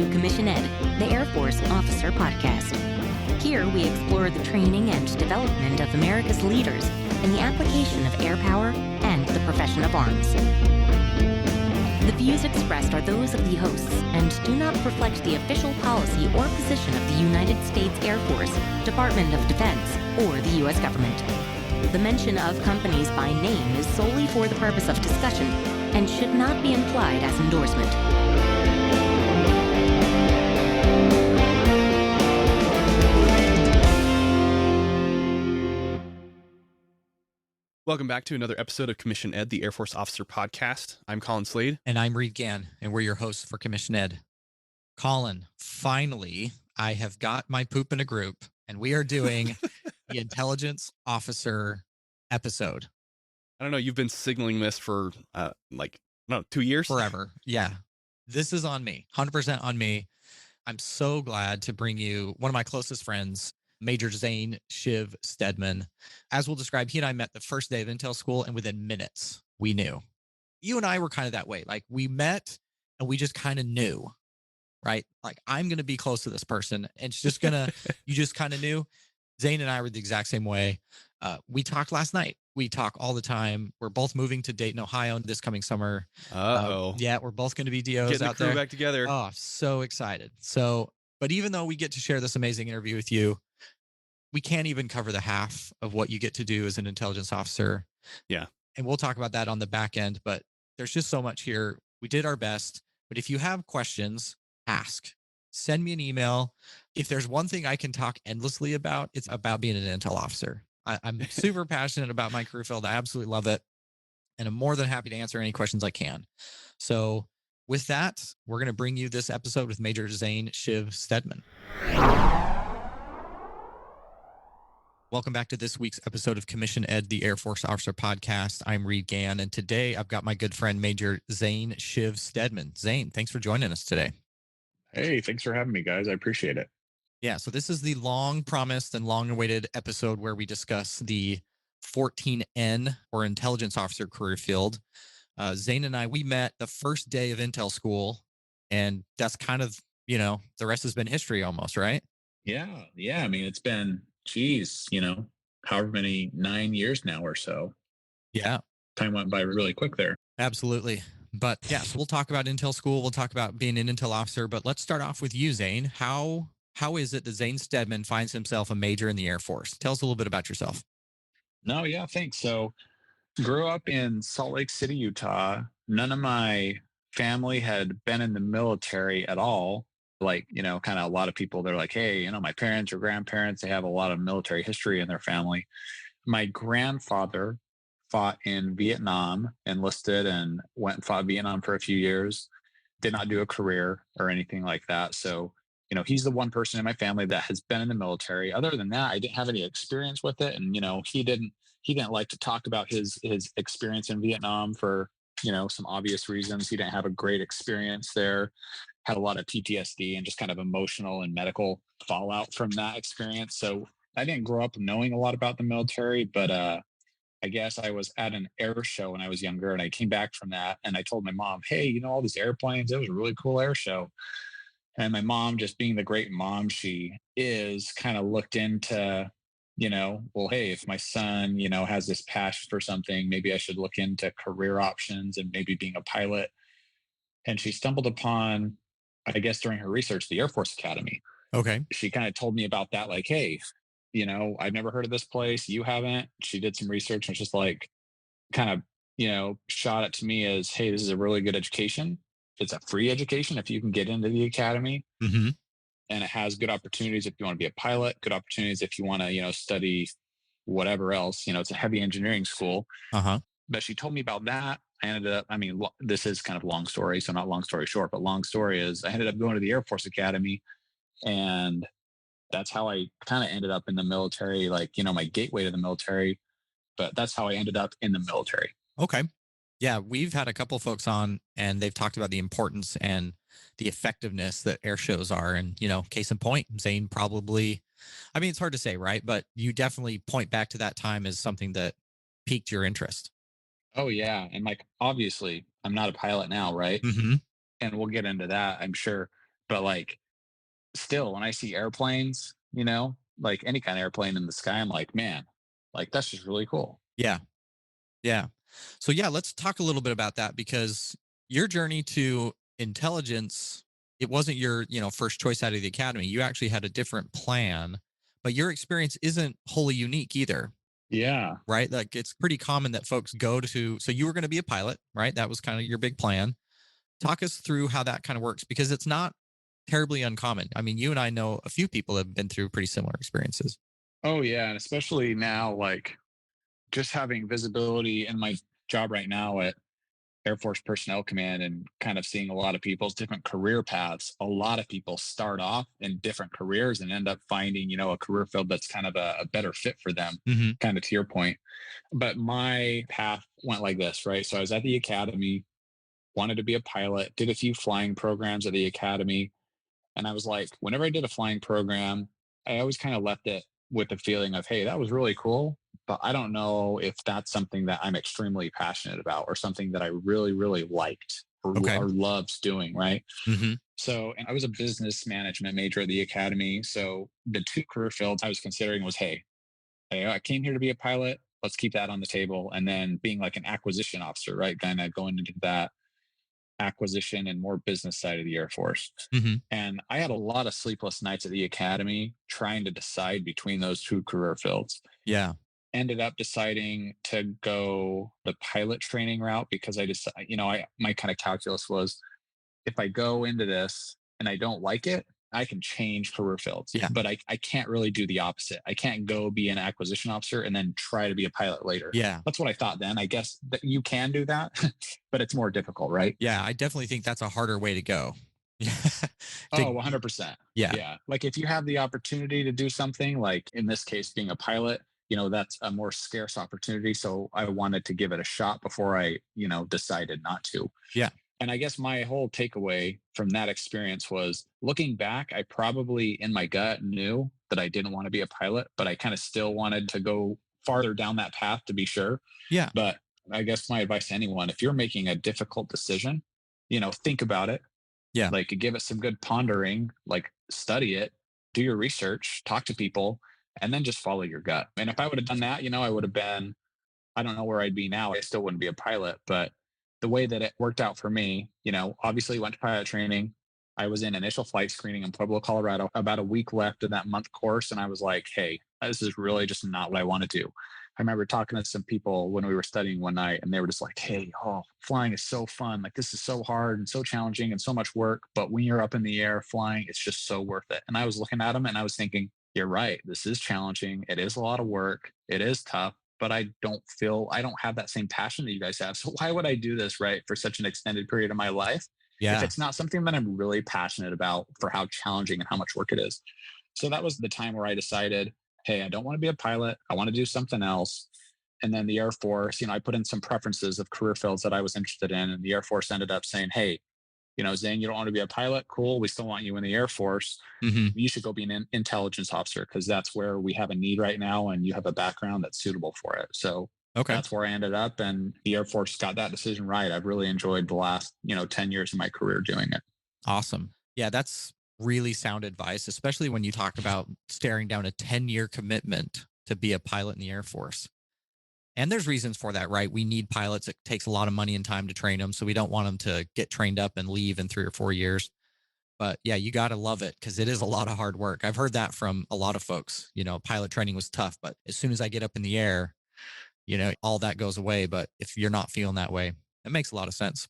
to Commission Ed, the Air Force Officer Podcast. Here we explore the training and development of America's leaders in the application of air power and the profession of arms. The views expressed are those of the hosts and do not reflect the official policy or position of the United States Air Force, Department of Defense, or the U.S. government. The mention of companies by name is solely for the purpose of discussion and should not be implied as endorsement. Welcome back to another episode of Commission Ed, the Air Force Officer Podcast. I'm Colin Slade. And I'm Reed Gann, and we're your hosts for Commission Ed. Colin, finally, I have got my poop in a group, and we are doing the Intelligence Officer episode. I don't know, you've been signaling this for 2 years? Forever. Yeah. This is on me, 100% on me. I'm so glad to bring you one of my closest friends, Maj Zane, Shiv, Steadman. As we'll describe, he and I met the first day of Intel school, and within minutes, we knew. You and I were kind of that way. Like, we met, and we just kind of knew, right? Like, I'm going to be close to this person, and it's just going to, you just kind of knew. Zane and I were the exact same way. We talked last night. We talk all the time. We're both moving to Dayton, Ohio this coming summer. Yeah, we're both going to be DOs Getting out the crew there. back together. Oh, so excited. But even though we get to share this amazing interview with you, we can't even cover the half of what you get to do as an intelligence officer. Yeah. And we'll talk about that on the back end, but there's just so much here. We did our best, but if you have questions, ask. Send me an email. If there's one thing I can talk endlessly about, it's about being an intel officer. I'm super passionate about my career field. I absolutely love it. And I'm more than happy to answer any questions I can. So with that, we're going to bring you this episode with Maj Zane, Shiv, Steadman. Welcome back to this week's episode of Commission Ed, the Air Force Officer Podcast. I'm Reed Gann, and today I've got my good friend, Maj Zane, Shiv, Steadman. Zane, thanks for joining us today. Hey, thanks for having me, guys. I appreciate it. Yeah, so this is the long-promised and long-awaited episode where we discuss the 14N, or Intelligence Officer career field. Zane and I, we met the first day of Intel school, and that's kind of, the rest has been history almost, right? Yeah. I mean, it's been, however many, 9 years now or so. Yeah. Time went by really quick there. Absolutely. But yeah, so we'll talk about Intel school. We'll talk about being an Intel officer, but let's start off with you, Zane. How is it that Zane Steadman finds himself a major in the Air Force? Tell us a little bit about yourself. No, yeah, thanks. So grew up in Salt Lake City, Utah. None of my family had been in the military at all. Like, kind of a lot of people, they're like, hey, my parents or grandparents, they have a lot of military history in their family. My grandfather fought in Vietnam, enlisted, and went and fought Vietnam for a few years. Did not do a career or anything like that. So, he's the one person in my family that has been in the military. Other than that, I didn't have any experience with it. And, he didn't like to talk about his experience in Vietnam for, some obvious reasons. He didn't have a great experience there, had a lot of PTSD and just kind of emotional and medical fallout from that experience. So I didn't grow up knowing a lot about the military, but I guess I was at an air show when I was younger, and I came back from that and I told my mom, hey, all these airplanes, it was a really cool air show. And my mom, just being the great mom she is, kind of looked into, well, hey, if my son, has this passion for something, maybe I should look into career options and maybe being a pilot. And she stumbled upon, I guess during her research, the Air Force Academy. Okay. She kind of told me about that, like, hey, I've never heard of this place. You haven't. She did some research and was just like, kind of, shot it to me as, hey, this is a really good education. It's a free education if you can get into the academy. Mm-hmm. And it has good opportunities if you want to be a pilot, good opportunities if you want to, study whatever else. It's a heavy engineering school. Uh-huh. But she told me about that. I ended up, this is kind of long story, so not long story short, but long story is I ended up going to the Air Force Academy, and that's how I kind of ended up in the military, like, my gateway to the military, but that's how I ended up in the military. Okay. Yeah, we've had a couple folks on, and they've talked about the importance and the effectiveness that air shows are. And, case in point, Zane probably, it's hard to say, right? But you definitely point back to that time as something that piqued your interest. Oh, yeah. And like, obviously, I'm not a pilot now, right? Mm-hmm. And we'll get into that, I'm sure. But like, still, when I see airplanes, like any kind of airplane in the sky, I'm like, man, like that's just really cool. Yeah. Yeah. So yeah, let's talk a little bit about that because your journey to intelligence, it wasn't your, first choice out of the academy. You actually had a different plan, but your experience isn't wholly unique either, Yeah. right? Like it's pretty common that folks go to, so you were going to be a pilot, right? That was kind of your big plan. Talk us through how that kind of works because it's not terribly uncommon. I mean, you and I know a few people have been through pretty similar experiences. Oh, yeah. And especially now, like just having visibility in my job right now at Air Force Personnel Command and kind of seeing a lot of people's different career paths. A lot of people start off in different careers and end up finding, a career field that's kind of a better fit for them, Mm-hmm. kind of to your point. But my path went like this, right? So I was at the academy, wanted to be a pilot, did a few flying programs at the academy. And I was like, whenever I did a flying program, I always kind of left it with the feeling of, hey, that was really cool. But I don't know if that's something that I'm extremely passionate about or something that I really, really liked Okay. or loved doing. Right. Mm-hmm. So, and I was a business management major at the academy. So the two career fields I was considering was, hey, I came here to be a pilot. Let's keep that on the table. And then being like an acquisition officer, right? Kind of going into that acquisition and more business side of the Air Force. Mm-hmm. And I had a lot of sleepless nights at the academy trying to decide between those two career fields. Yeah. Ended up deciding to go the pilot training route because I just, my kind of calculus was if I go into this and I don't like it, I can change career fields. Yeah. But I can't really do the opposite. I can't go be an acquisition officer and then try to be a pilot later. Yeah. That's what I thought then. I guess that you can do that, but it's more difficult, right? Yeah. I definitely think that's a harder way to go. Oh, 100%. Yeah. Yeah. Like if you have the opportunity to do something, like in this case, being a pilot, that's a more scarce opportunity. So I wanted to give it a shot before I, decided not to. Yeah. And I guess my whole takeaway from that experience was looking back, I probably in my gut knew that I didn't want to be a pilot, but I kind of still wanted to go farther down that path to be sure. Yeah. But I guess my advice to anyone, if you're making a difficult decision, think about it. Yeah. Like give it some good pondering, like study it, do your research, talk to people, and then just follow your gut. And if I would have done that, I would have been, I don't know where I'd be now. I still wouldn't be a pilot, but the way that it worked out for me, obviously went to pilot training. I was in initial flight screening in Pueblo, Colorado, about a week left of that month course. And I was like, hey, this is really just not what I want to do. I remember talking to some people when we were studying one night and they were just like, hey, flying is so fun. Like this is so hard and so challenging and so much work. But when you're up in the air flying, it's just so worth it. And I was looking at them and I was thinking, you're right. This is challenging. It is a lot of work. It is tough, but I don't have that same passion that you guys have. So why would I do this, right, for such an extended period of my life? Yeah. If it's not something that I'm really passionate about for how challenging and how much work it is. So that was the time where I decided, hey, I don't want to be a pilot. I want to do something else. And then the Air Force, I put in some preferences of career fields that I was interested in. And the Air Force ended up saying, hey, Zane, you don't want to be a pilot? Cool. We still want you in the Air Force. Mm-hmm. You should go be an intelligence officer because that's where we have a need right now. And you have a background that's suitable for it. So that's where I ended up. And the Air Force got that decision right. I've really enjoyed the last, 10 years of my career doing it. Awesome. Yeah, that's really sound advice, especially when you talk about staring down a 10-year commitment to be a pilot in the Air Force. And there's reasons for that, right? We need pilots. It takes a lot of money and time to train them. So we don't want them to get trained up and leave in 3 or 4 years. But yeah, you got to love it because it is a lot of hard work. I've heard that from a lot of folks. Pilot training was tough, but as soon as I get up in the air, all that goes away. But if you're not feeling that way, it makes a lot of sense.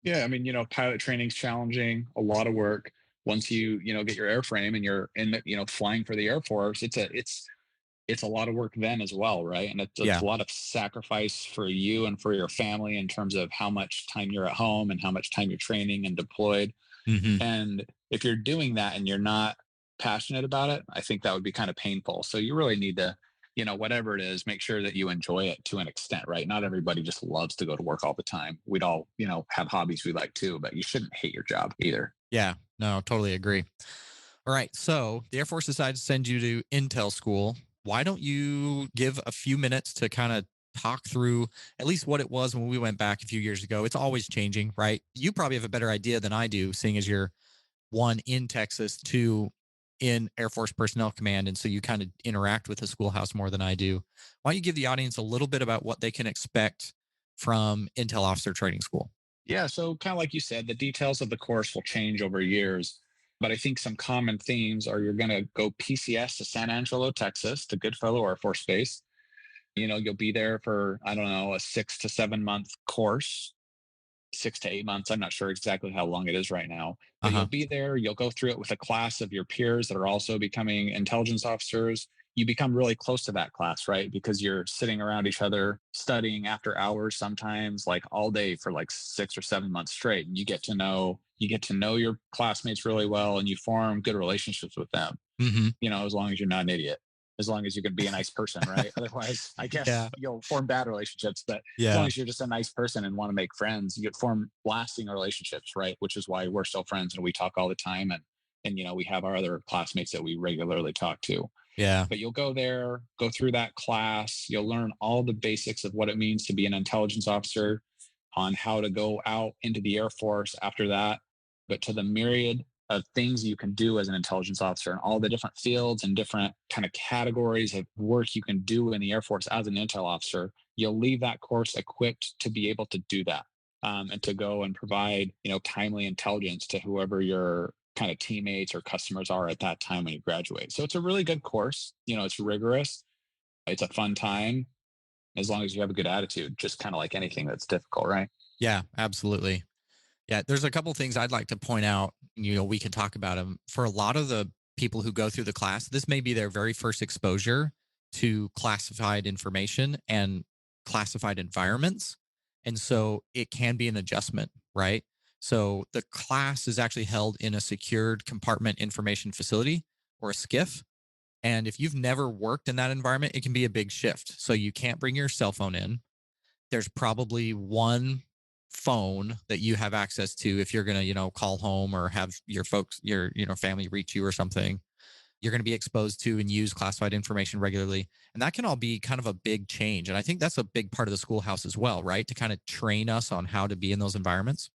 Yeah. I mean, pilot training's challenging, a lot of work. Once you, get your airframe and you're in, flying for the Air Force, it's a lot of work then as well, right? And it's a lot of sacrifice for you and for your family in terms of how much time you're at home and how much time you're training and deployed. Mm-hmm. And if you're doing that and you're not passionate about it, I think that would be kind of painful. So you really need to, whatever it is, make sure that you enjoy it to an extent, right? Not everybody just loves to go to work all the time. We'd all, have hobbies we like too, but you shouldn't hate your job either. Yeah, no, totally agree. All right. So the Air Force decided to send you to Intel school. Why don't you give a few minutes to kind of talk through at least what it was when we went back a few years ago? It's always changing, right? You probably have a better idea than I do, seeing as you're one in Texas, two in Air Force Personnel Command. And so you kind of interact with the schoolhouse more than I do. Why don't you give the audience a little bit about what they can expect from Intel Officer Training School? Yeah, so kind of like you said, the details of the course will change over years. But I think some common themes are you're going to go PCS to San Angelo, Texas, to Goodfellow Air Force Base. You'll be there for, I don't know, a 6 to 7 month course, 6 to 8 months. I'm not sure exactly how long it is right now, but you'll Uh-huh. be there. You'll go through it with a class of your peers that are also becoming intelligence officers. You become really close to that class, right? Because you're sitting around each other, studying after hours, sometimes like all day for like 6 or 7 months straight. And you get to know your classmates really well, and you form good relationships with them, Mm-hmm. as long as you're not an idiot, as long as you can be a nice person, right? Otherwise, I guess Yeah. you'll form bad relationships. But as long Yeah. as you're just a nice person and want to make friends, you form lasting relationships, right? Which is why we're still friends and we talk all the time. And we have our other classmates that we regularly talk to. Yeah. But you'll go there, go through that class. You'll learn all the basics of what it means to be an intelligence officer, on how to go out into the Air Force after that, but to the myriad of things you can do as an intelligence officer and all the different fields and different kind of categories of work you can do in the Air Force as an intel officer. You'll leave that course equipped to be able to do that, and to go and provide, timely intelligence to whoever your kind of teammates or customers are at that time when you graduate. So it's a really good course. It's rigorous. It's a fun time as long as you have a good attitude, just kind of like anything that's difficult, right? Yeah, absolutely. Yeah, there's a couple things I'd like to point out. We can talk about them. For a lot of the people who go through the class, this may be their very first exposure to classified information and classified environments. And so it can be an adjustment, right? So the class is actually held in a secured compartment information facility, or a SCIF. And if you've never worked in that environment, it can be a big shift. So you can't bring your cell phone in. There's probably one phone that you have access to if you're going to, call home or have your folks, your, family reach you or something. You're going to be exposed to and use classified information regularly. And that can all be kind of a big change. And I think that's a big part of the schoolhouse as well, right? To kind of train us on how to be in those environments.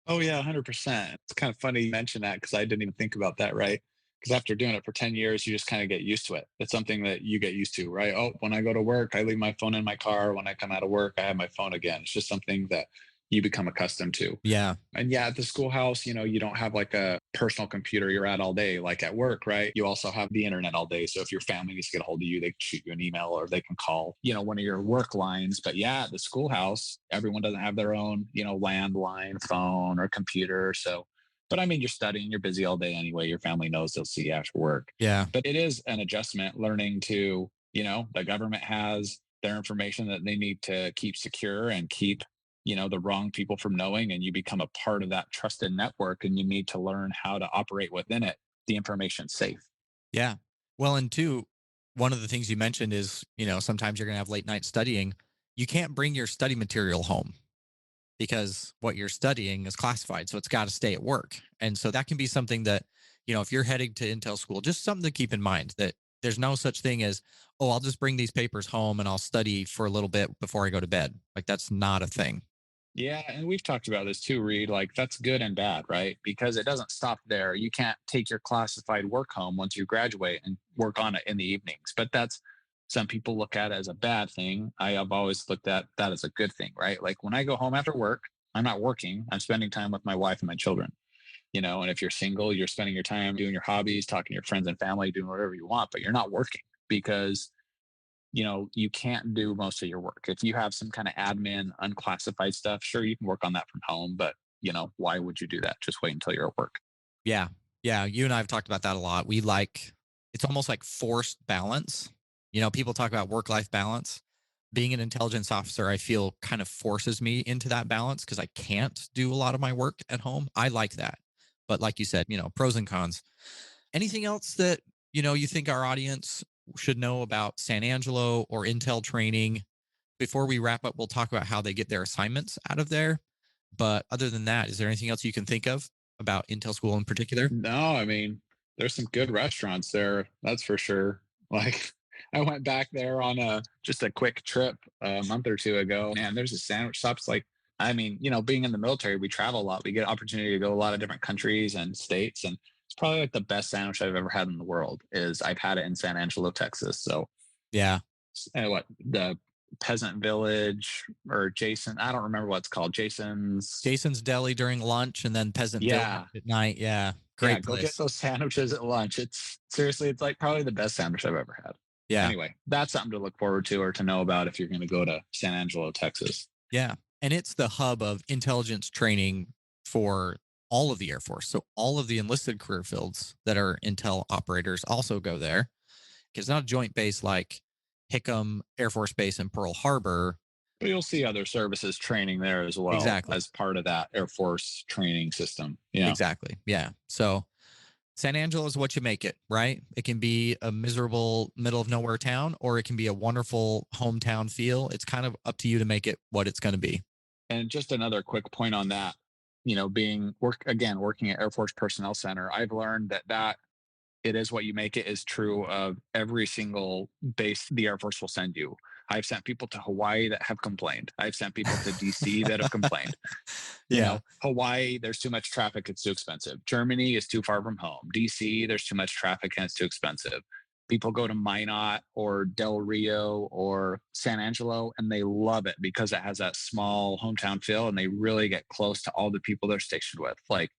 Oh yeah, 100%. It's kind of funny you mention that because I didn't even think about that, right? Because after doing it for 10 years, you just kind of get used to it. It's something that you get used to, right? Oh, when I go to work, I leave my phone in my car. When I come out of work, I have my phone again. It's just something that you become accustomed to. Yeah. And yeah, at the schoolhouse, you don't have like a personal computer you're at all day, like at work, right? You also have the internet all day. So if your family needs to get a hold of you, they can shoot you an email or they can call, one of your work lines. But yeah, at the schoolhouse, everyone doesn't have their own, landline phone or computer. So, but I mean, you're studying, you're busy all day anyway. Your family knows they'll see you after work. Yeah. But it is an adjustment learning to, the government has their information that they need to keep secure and keep the wrong people from knowing, and you become a part of that trusted network, and you need to learn how to operate within it. The information's safe. Yeah. Well, and two, one of the things you mentioned is, sometimes you're going to have late night studying. You can't bring your study material home because what you're studying is classified. So it's got to stay at work. And so that can be something that, if you're heading to Intel school, just something to keep in mind, that there's no such thing as, oh, I'll just bring these papers home and I'll study for a little bit before I go to bed. Like, that's not a thing. Yeah, and we've talked about this too, Reed. Like that's good and bad, right? Because it doesn't stop there. You can't take your classified work home once you graduate and work on it in the evenings. But that's, some people look at it as a bad thing. I have always looked at that as a good thing, right? Like when I go home after work, I'm not working. I'm spending time with my wife and my children. And if you're single, you're spending your time doing your hobbies, talking to your friends and family, doing whatever you want, but you're not working because you can't do most of your work. If you have some kind of admin, unclassified stuff, sure, you can work on that from home, but why would you do that? Just wait until you're at work. Yeah. Yeah. You and I have talked about that a lot. It's almost like forced balance. People talk about work life balance. Being an intelligence officer, I feel kind of forces me into that balance because I can't do a lot of my work at home. I like that. But like you said, pros and cons. Anything else that, you think our audience should know about San Angelo or Intel training? Before we wrap up, we'll talk about how they get their assignments out of there. But other than that, is there anything else you can think of about Intel School in particular? No, I mean, there's some good restaurants there. That's for sure. Like I went back there on just a quick trip a month or two ago, and there's a sandwich shop. It's like, I mean, being in the military, we travel a lot. We get opportunity to go to a lot of different countries and states. And it's probably like the best sandwich I've ever had in the world is I've had it in San Angelo, Texas. So Yeah. what the peasant village or Jason, I don't remember what it's called. Jason's Deli during lunch and then Peasant Village Yeah. at night. Yeah. Yeah, Great go get place. those sandwiches at lunch. It's seriously, it's like probably the best sandwich I've ever had. Yeah. Anyway, that's something to look forward to or to know about if you're going to go to San Angelo, Texas. Yeah. And it's the hub of intelligence training for all of the Air Force. So all of the enlisted career fields that are intel operators also go there. It's not a joint base like Hickam Air Force Base in Pearl Harbor. But you'll see other services training there as well Exactly. as part of that Air Force training system. Yeah. Exactly. Yeah. So San Angelo is what you make it, right? It can be a miserable middle of nowhere town, or it can be a wonderful hometown feel. It's kind of up to you to make it what it's going to be. And just another quick point on that, working at Air Force Personnel Center, I've learned that it is what you make it is true of every single base the Air Force will send you. I've sent people to Hawaii that have complained. I've sent people to DC that have complained. Hawaii, there's too much traffic, it's too expensive. Germany is too far from home. DC, there's too much traffic and it's too expensive. People go to Minot or Del Rio or San Angelo and they love it because it has that small hometown feel and they really get close to all the people they're stationed with. Like,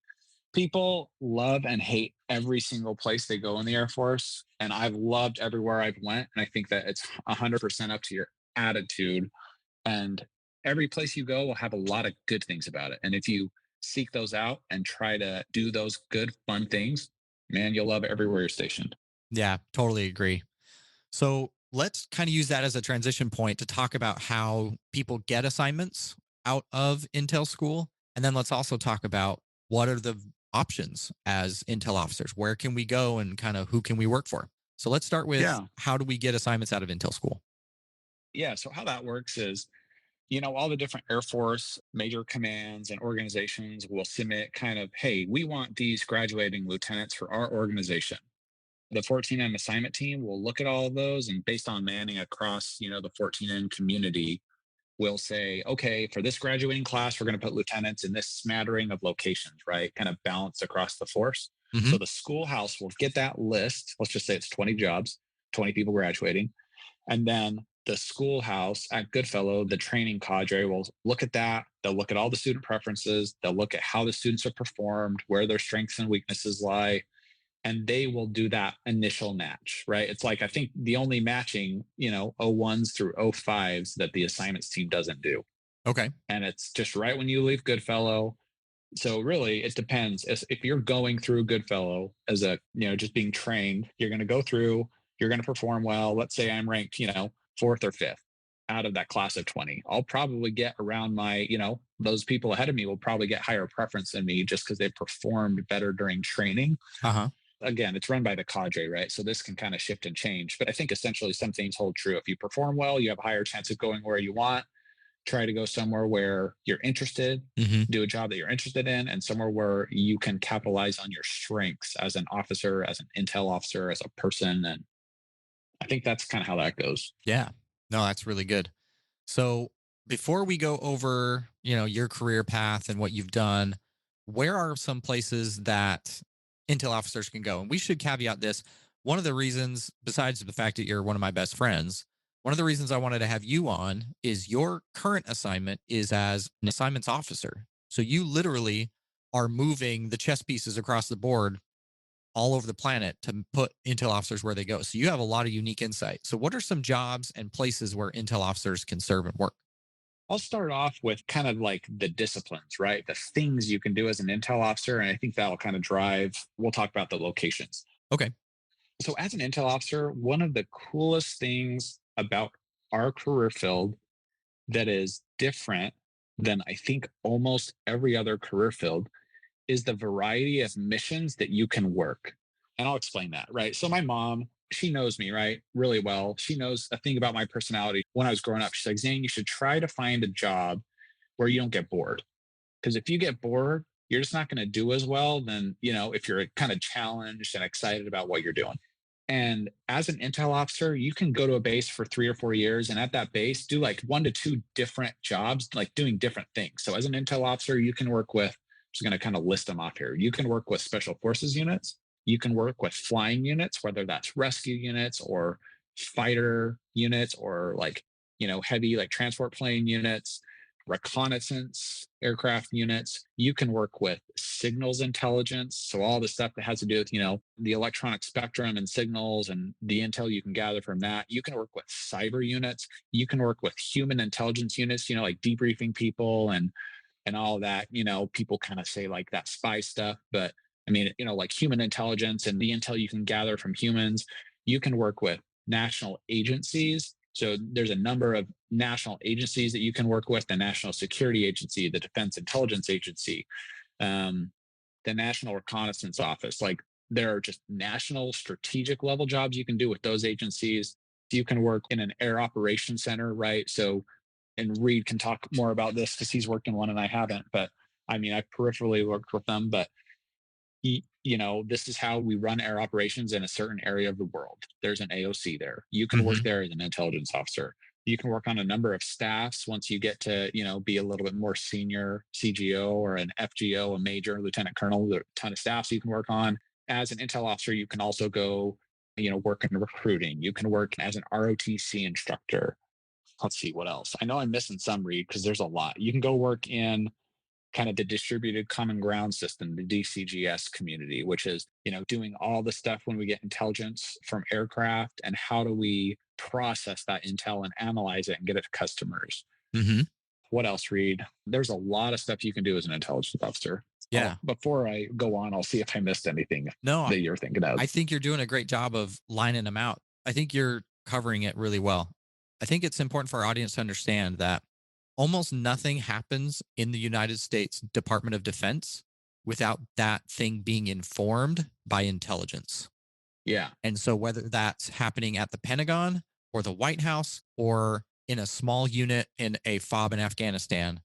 people love and hate every single place they go in the Air Force. And I've loved everywhere I've went. And I think that it's 100% up to your attitude. And every place you go will have a lot of good things about it. And if you seek those out and try to do those good, fun things, man, you'll love it everywhere you're stationed. Yeah, totally agree. So let's kind of use that as a transition point to talk about how people get assignments out of Intel school. And then let's also talk about what are the options as Intel officers? Where can we go and kind of who can we work for? So let's start with how do we get assignments out of Intel school? Yeah. So how that works is, all the different Air Force major commands and organizations will submit kind of, hey, we want these graduating lieutenants for our organization. The 14N assignment team will look at all of those and based on manning across, the 14N community, we'll say, okay, for this graduating class, we're going to put lieutenants in this smattering of locations, right? Kind of balanced across the force. Mm-hmm. So the schoolhouse will get that list. Let's just say it's 20 jobs, 20 people graduating. And then the schoolhouse at Goodfellow, the training cadre will look at that. They'll look at all the student preferences. They'll look at how the students are performed, where their strengths and weaknesses lie. And they will do that initial match, right? It's like, I think the only matching, 01s through 05s that the assignments team doesn't do. Okay. And it's just right when you leave Goodfellow. So really, it depends. If you're going through Goodfellow as a, just being trained, you're going to go through, you're going to perform well. Let's say I'm ranked, fourth or fifth out of that class of 20. I'll probably get around my, those people ahead of me will probably get higher preference than me just because they performed better during training. Uh-huh. Again, it's run by the cadre, right? So this can kind of shift and change. But I think essentially some things hold true. If you perform well, you have a higher chance of going where you want. Try to go somewhere where you're interested, do a job that you're interested in, and somewhere where you can capitalize on your strengths as an officer, as an intel officer, as a person. And I think that's kind of how that goes. Yeah. No, that's really good. So before we go over, your career path and what you've done, where are some places that Intel officers can go? And we should caveat this. One of the reasons, besides the fact that you're one of my best friends, one of the reasons I wanted to have you on is your current assignment is as an assignments officer. So you literally are moving the chess pieces across the board all over the planet to put Intel officers where they go. So you have a lot of unique insight. So what are some jobs and places where Intel officers can serve and work? I'll start off with kind of like the disciplines, right? The things you can do as an intel officer. And I think that'll kind of drive, we'll talk about the locations. Okay. So as an intel officer, one of the coolest things about our career field that is different than I think almost every other career field is the variety of missions that you can work. And I'll explain that, right? So my mom, she knows me, right? Really well. She knows a thing about my personality. When I was growing up, she's like, Zane, you should try to find a job where you don't get bored. Because if you get bored, you're just not going to do as well than, if you're kind of challenged and excited about what you're doing. And as an intel officer, you can go to a base for 3 or 4 years and at that base do like 1 to 2 different jobs, like doing different things. So as an intel officer, you can work with, I'm just going to kind of list them off here. You can work with special forces units. You can work with flying units, whether that's rescue units or fighter units or like, heavy like transport plane units, reconnaissance aircraft units. You can work with signals intelligence. So all the stuff that has to do with, the electronic spectrum and signals and the intel you can gather from that. You can work with cyber units. You can work with human intelligence units, like debriefing people and all that. People kind of say like that spy stuff, but I mean, like human intelligence and the intel you can gather from humans. You can work with national agencies. So there's a number of national agencies that you can work with: the National Security Agency, the Defense Intelligence Agency, the National Reconnaissance Office. Like there are just national strategic level jobs you can do with those agencies. You can work in an air operations center, right? So, and Reed can talk more about this because he's worked in one and I haven't, but I mean, I've peripherally worked with them, but this is how we run air operations in a certain area of the world. There's an AOC there. You can work there as an intelligence officer. You can work on a number of staffs once you get to, be a little bit more senior CGO or an FGO, a major, lieutenant colonel, a ton of staffs you can work on. As an intel officer, you can also go, work in recruiting. You can work as an ROTC instructor. Let's see what else. I know I'm missing some, Reed, because there's a lot. You can go work in kind of the distributed common ground system, the DCGS community, which is, doing all the stuff when we get intelligence from aircraft and how do we process that intel and analyze it and get it to customers. What else, Reed? There's a lot of stuff you can do as an intelligence officer. Yeah. Before I go on, I'll see if I missed anything that you're thinking of. I think you're doing a great job of lining them out. I think you're covering it really well. I think it's important for our audience to understand that almost nothing happens in the United States Department of Defense without that thing being informed by intelligence. Yeah. And so whether that's happening at the Pentagon or the White House or in a small unit in a FOB in Afghanistan,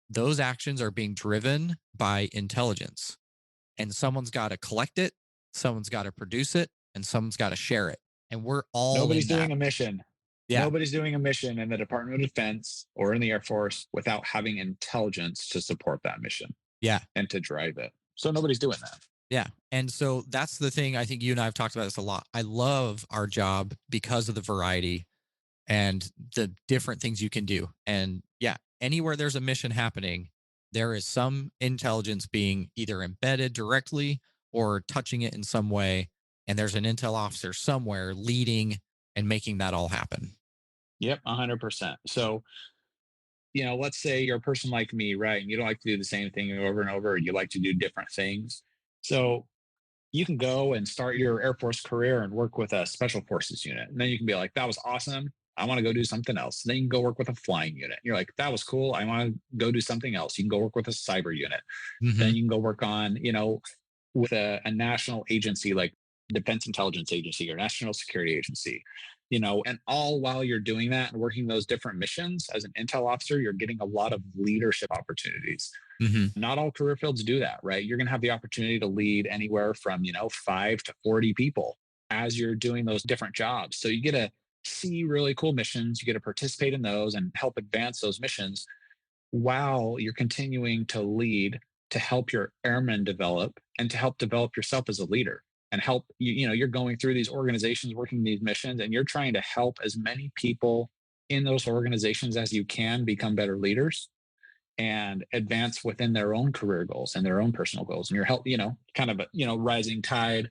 those actions are being driven by intelligence. And someone's got to collect it, someone's got to produce it, and someone's got to share it. And we're all Nobody's doing a mission. Yeah. Nobody's doing a mission in the Department of Defense or in the Air Force without having intelligence to support that mission. Yeah. And to drive it. So nobody's doing that. Yeah. And so that's the thing. I think you and I have talked about this a lot. I love our job because of the variety and the different things you can do. And yeah, anywhere there's a mission happening, there is some intelligence being either embedded directly or touching it in some way. And there's an intel officer somewhere leading and making that all happen. Yep, 100%. So, let's say you're a person like me, right? And you don't like to do the same thing over and over. You like to do different things. So you can go and start your Air Force career and work with a special forces unit. And then you can be like, that was awesome. I want to go do something else. Then you can go work with a flying unit. You're like, that was cool. I want to go do something else. You can go work with a cyber unit. Then you can go work on, with a national agency like Defense Intelligence Agency or National Security Agency, and all while you're doing that and working those different missions as an intel officer, you're getting a lot of leadership opportunities. Not all career fields do that, right? You're going to have the opportunity to lead anywhere from, 5 to 40 people as you're doing those different jobs. So you get to see really cool missions, you get to participate in those and help advance those missions while you're continuing to lead to help your airmen develop and to help develop yourself as a leader. And help you're going through these organizations, working these missions, and you're trying to help as many people in those organizations as you can become better leaders and advance within their own career goals and their own personal goals. And you're help, kind of a, rising tide,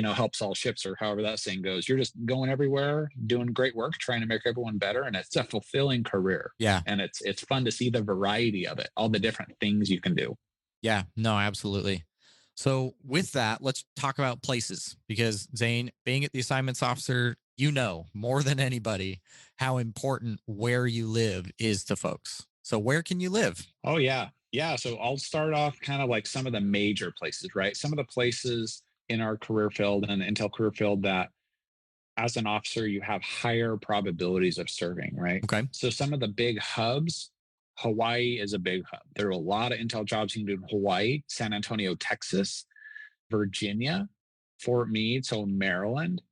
helps all ships, or however that saying goes. You're just going everywhere, doing great work, trying to make everyone better. And it's a fulfilling career. Yeah. And it's fun to see the variety of it, all the different things you can do. Yeah, no, absolutely. So with that, let's talk about places, because Zane, being at the assignments officer, more than anybody how important where you live is to folks. So where can you live? Oh, yeah. Yeah. So I'll start off kind of like some of the major places, right? Some of the places in our career field and the intel career field that as an officer, you have higher probabilities of serving, right? Okay. So some of the big hubs, Hawaii is a big hub. There are a lot of intel jobs you can do in Hawaii, San Antonio, Texas, Virginia, Fort Meade, so Maryland,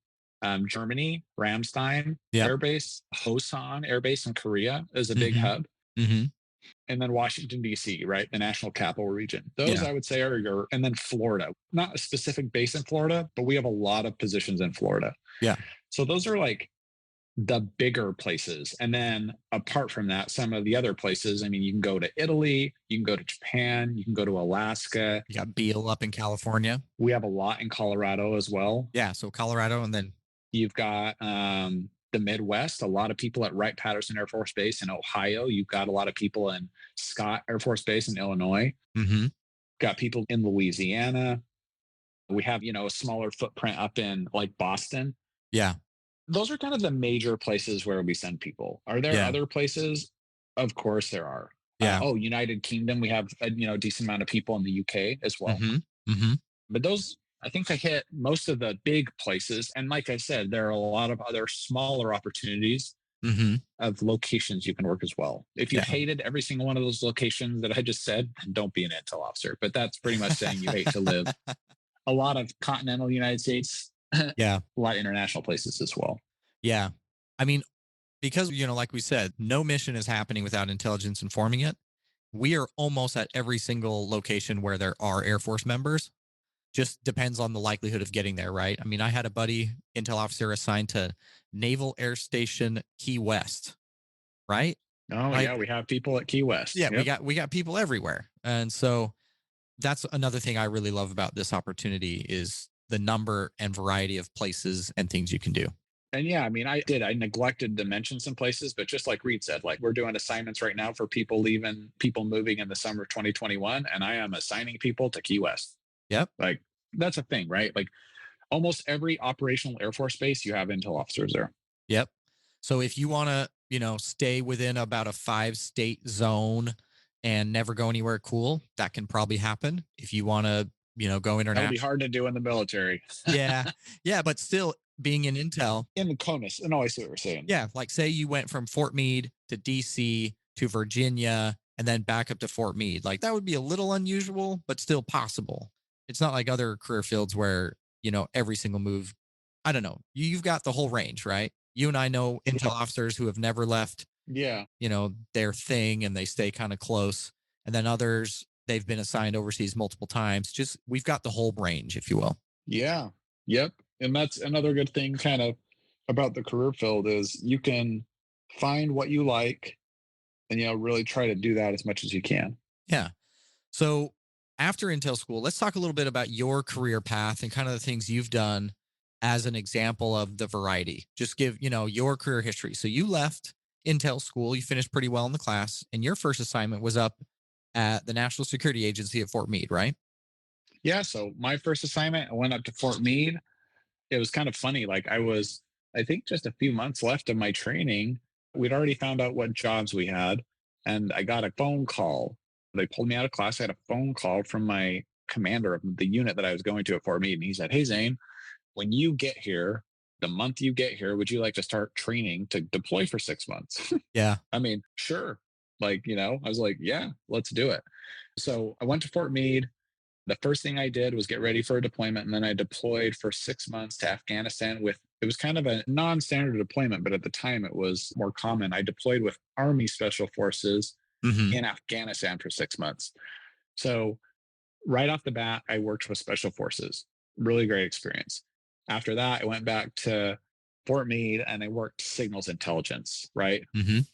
Germany, Ramstein Yep. Air Base, Hosan Air Base in Korea is a big Mm-hmm. hub. Mm-hmm. And then Washington, D.C., right? The national capital region. Those Yeah. I would say are your, and then Florida, not a specific base in Florida, but we have a lot of positions in Florida. Yeah. So those are like the bigger places. And then apart from that, some of the other places, I mean, you can go to Italy, you can go to Japan, you can go to Alaska. You got Beale up in California. We have a lot in Colorado as well. Yeah. So Colorado, and then You've got the Midwest, a lot of people at Wright-Patterson Air Force Base in Ohio. You've got a lot of people in Scott Air Force Base in Illinois. mm-hmm. Got people in Louisiana. We have, a smaller footprint up in like Boston. Yeah. Those are kind of the major places where we send people. Are there other places? Of course there are. Yeah. United Kingdom, we have a decent amount of people in the UK as well. Mm-hmm. Mm-hmm. But those, I think I hit most of the big places. And like I said, there are a lot of other smaller opportunities Mm-hmm. of locations you can work as well. If you hated every single one of those locations that I just said, don't be an intel officer. But that's pretty much saying you hate to live a lot of continental United States. Yeah. A lot of international places as well. Yeah. I mean, because, like we said, no mission is happening without intelligence informing it. We are almost at every single location where there are Air Force members. Just depends on the likelihood of getting there, right? I mean, I had a buddy, intel officer, assigned to Naval Air Station Key West, right? Oh, yeah, we have people at Key West. Yeah, we got people everywhere. And so that's another thing I really love about this opportunity is the number and variety of places and things you can do. And yeah, I mean, I neglected to mention some places, but just like Reed said, like we're doing assignments right now for people moving in the summer of 2021, and I am assigning people to Key West. Yep. Like that's a thing, right? Like almost every operational Air Force base, you have intel officers there. Yep. So if you want to, stay within about a 5-state zone and never go anywhere cool, that can probably happen. If you want to, go international. That'll be hard to do in the military. Yeah. Yeah. But still being in intel. In the CONUS. No, I see what you're saying. Yeah. Like say you went from Fort Meade to DC to Virginia and then back up to Fort Meade. Like that would be a little unusual, but still possible. It's not like other career fields where, every single move, I don't know. You've got the whole range, right? You and I know intel officers who have never left, their thing and they stay kind of close. And then others, they've been assigned overseas multiple times. Just we've got the whole range, if you will. Yeah. Yep. And that's another good thing kind of about the career field is you can find what you like and, really try to do that as much as you can. Yeah. So after intel school, let's talk a little bit about your career path and kind of the things you've done as an example of the variety. Just give, your career history. So you left intel school, you finished pretty well in the class, and your first assignment was up at the National Security Agency at Fort Meade, right? Yeah. So my first assignment, I went up to Fort Meade. It was kind of funny. Like I think just a few months left of my training. We'd already found out what jobs we had. And I got a phone call. They pulled me out of class. I had a phone call from my commander of the unit that I was going to at Fort Meade. And he said, "Hey, Zane, when you get here, the month you get here, would you like to start training to deploy for 6 months?" Yeah. I mean, sure. I was like, yeah, let's do it. So I went to Fort Meade. The first thing I did was get ready for a deployment. And then I deployed for 6 months to Afghanistan it was kind of a non-standard deployment, but at the time it was more common. I deployed with Army Special Forces in Afghanistan for 6 months. So right off the bat, I worked with Special Forces. Really great experience. After that, I went back to Fort Meade and I worked signals intelligence, right?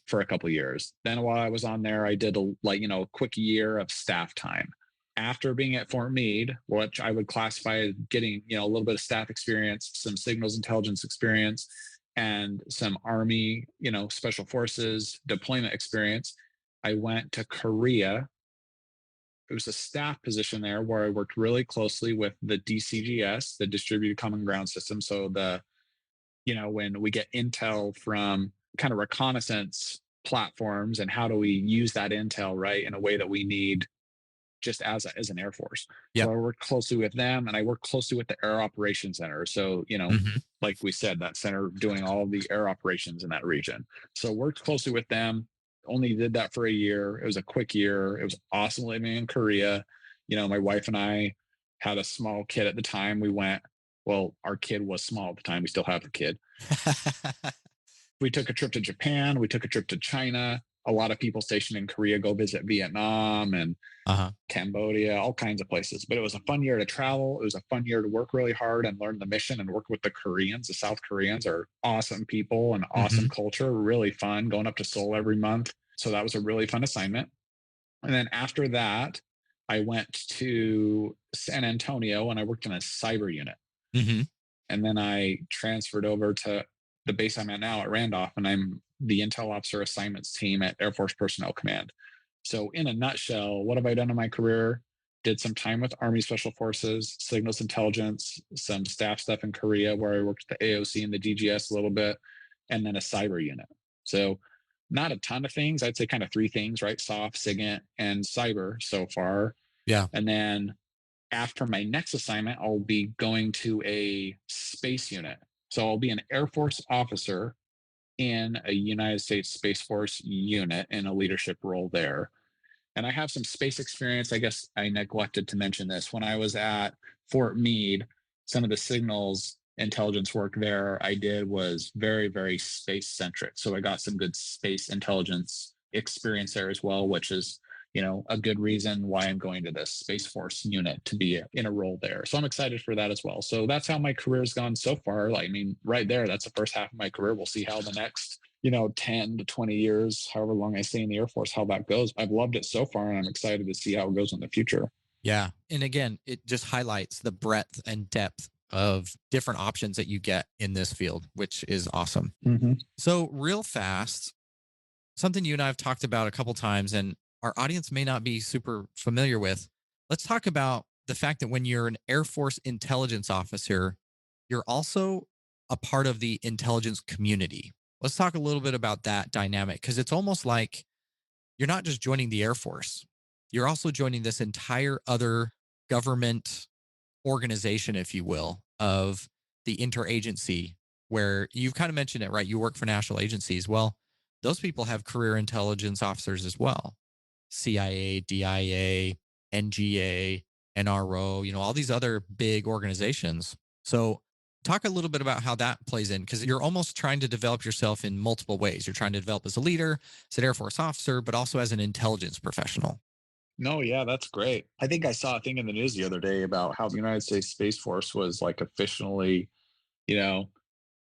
For a couple of years. Then while I was on there, I did a quick year of staff time. After being at Fort Meade, which I would classify as getting, a little bit of staff experience, some signals intelligence experience, and some Army, Special Forces deployment experience, I went to Korea. It was a staff position there where I worked really closely with the DCGS, the Distributed Common Ground System. So when we get intel from kind of reconnaissance platforms and how do we use that intel, right, in a way that we need just as an Air Force. Yep. So I worked closely with them and I worked closely with the Air Operations Center. So, like we said, that center doing all of the air operations in that region. So worked closely with them. Only did that for a year. It was a quick year. It was awesome living in Korea. My wife and I had a small kid at the time. We went Well, our kid was small at the time. We still have the kid. We took a trip to Japan. We took a trip to China. A lot of people stationed in Korea go visit Vietnam and Cambodia, all kinds of places. But it was a fun year to travel. It was a fun year to work really hard and learn the mission and work with the Koreans. The South Koreans are awesome people and awesome culture, really fun, going up to Seoul every month. So that was a really fun assignment. And then after that, I went to San Antonio and I worked in a cyber unit. And then I transferred over to the base I'm at now at Randolph, and I'm the Intel Officer Assignments team at Air Force Personnel Command. So in a nutshell, what have I done in my career? Did some time with Army Special Forces, signals intelligence, some staff stuff in Korea where I worked at the AOC and the DGS a little bit, and then a cyber unit. So not a ton of things. I'd say kind of 3 things, right? SOF, SIGINT, and cyber so far. Yeah. And then after my next assignment, I'll be going to a space unit. So I'll be an Air Force officer in a United States Space Force unit in a leadership role there. And I have some space experience. I guess I neglected to mention this. When I was at Fort Meade, some of the signals intelligence work there I did was very, very space centric. So I got some good space intelligence experience there as well, which is, you know, a good reason why I'm going to this Space Force unit to be in a role there. So I'm excited for that as well. So that's how my career's gone so far. Like, I mean, right there, that's the first half of my career. We'll see how the next, 10 to 20 years, however long I stay in the Air Force, how that goes. I've loved it so far, and I'm excited to see how it goes in the future. Yeah. And again, it just highlights the breadth and depth of different options that you get in this field, which is awesome. So real fast, something you and I have talked about a couple times, and our audience may not be super familiar with. Let's talk about the fact that when you're an Air Force intelligence officer, you're also a part of the intelligence community. Let's talk a little bit about that dynamic, because it's almost like you're not just joining the Air Force, you're also joining this entire other government organization, if you will, of the interagency, where you've kind of mentioned it, right? You work for national agencies. Well, those people have career intelligence officers as well. CIA, DIA, NGA, NRO, all these other big organizations. So talk a little bit about how that plays in, because you're almost trying to develop yourself in multiple ways. You're trying to develop as a leader, as an Air Force officer, but also as an intelligence professional. No, yeah, that's great. I think I saw a thing in the news the other day about how the United States Space Force was like officially,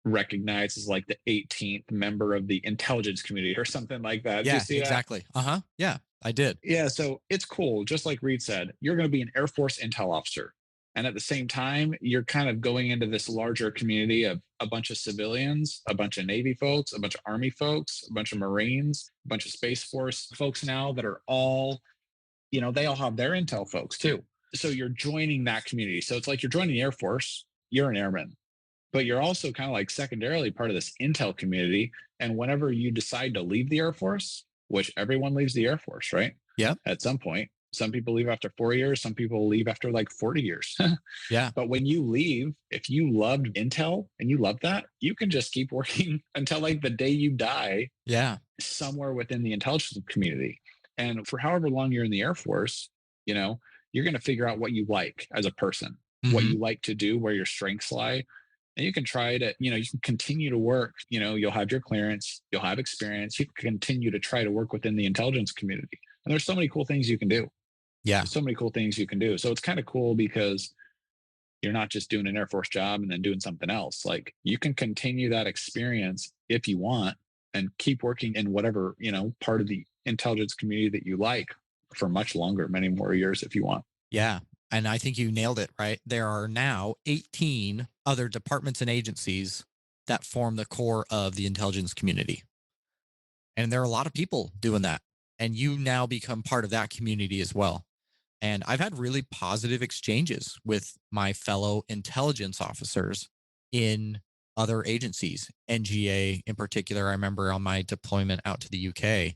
recognized as like the 18th member of the intelligence community or something like that. Did Yeah, you see exactly. That? Yeah, I did. Yeah, so it's cool. Just like Reed said, you're going to be an Air Force intel officer. And at the same time, you're kind of going into this larger community of a bunch of civilians, a bunch of Navy folks, a bunch of Army folks, a bunch of Marines, a bunch of Space Force folks now that are all, they all have their intel folks too. So you're joining that community. So it's like you're joining the Air Force, you're an airman, but you're also kind of like secondarily part of this intel community. And whenever you decide to leave the Air Force, which everyone leaves the Air Force, right? Yeah. At some point, some people leave after 4 years, some people leave after like 40 years. Yeah. But when you leave, if you loved intel and you love that, you can just keep working until like the day you die. Yeah. Somewhere within the intelligence community. And for however long you're in the Air Force, you're going to figure out what you like as a person, what you like to do, where your strengths lie. And you can try to, you can continue to work, you'll have your clearance, you'll have experience, you can continue to try to work within the intelligence community. And there's so many cool things you can do. Yeah. There's so many cool things you can do. So it's kind of cool because you're not just doing an Air Force job and then doing something else. Like you can continue that experience if you want and keep working in whatever, part of the intelligence community that you like for much longer, many more years if you want. Yeah. And I think you nailed it, right? There are now 18 other departments and agencies that form the core of the intelligence community. And there are a lot of people doing that. And you now become part of that community as well. And I've had really positive exchanges with my fellow intelligence officers in other agencies, NGA in particular. I remember on my deployment out to the UK,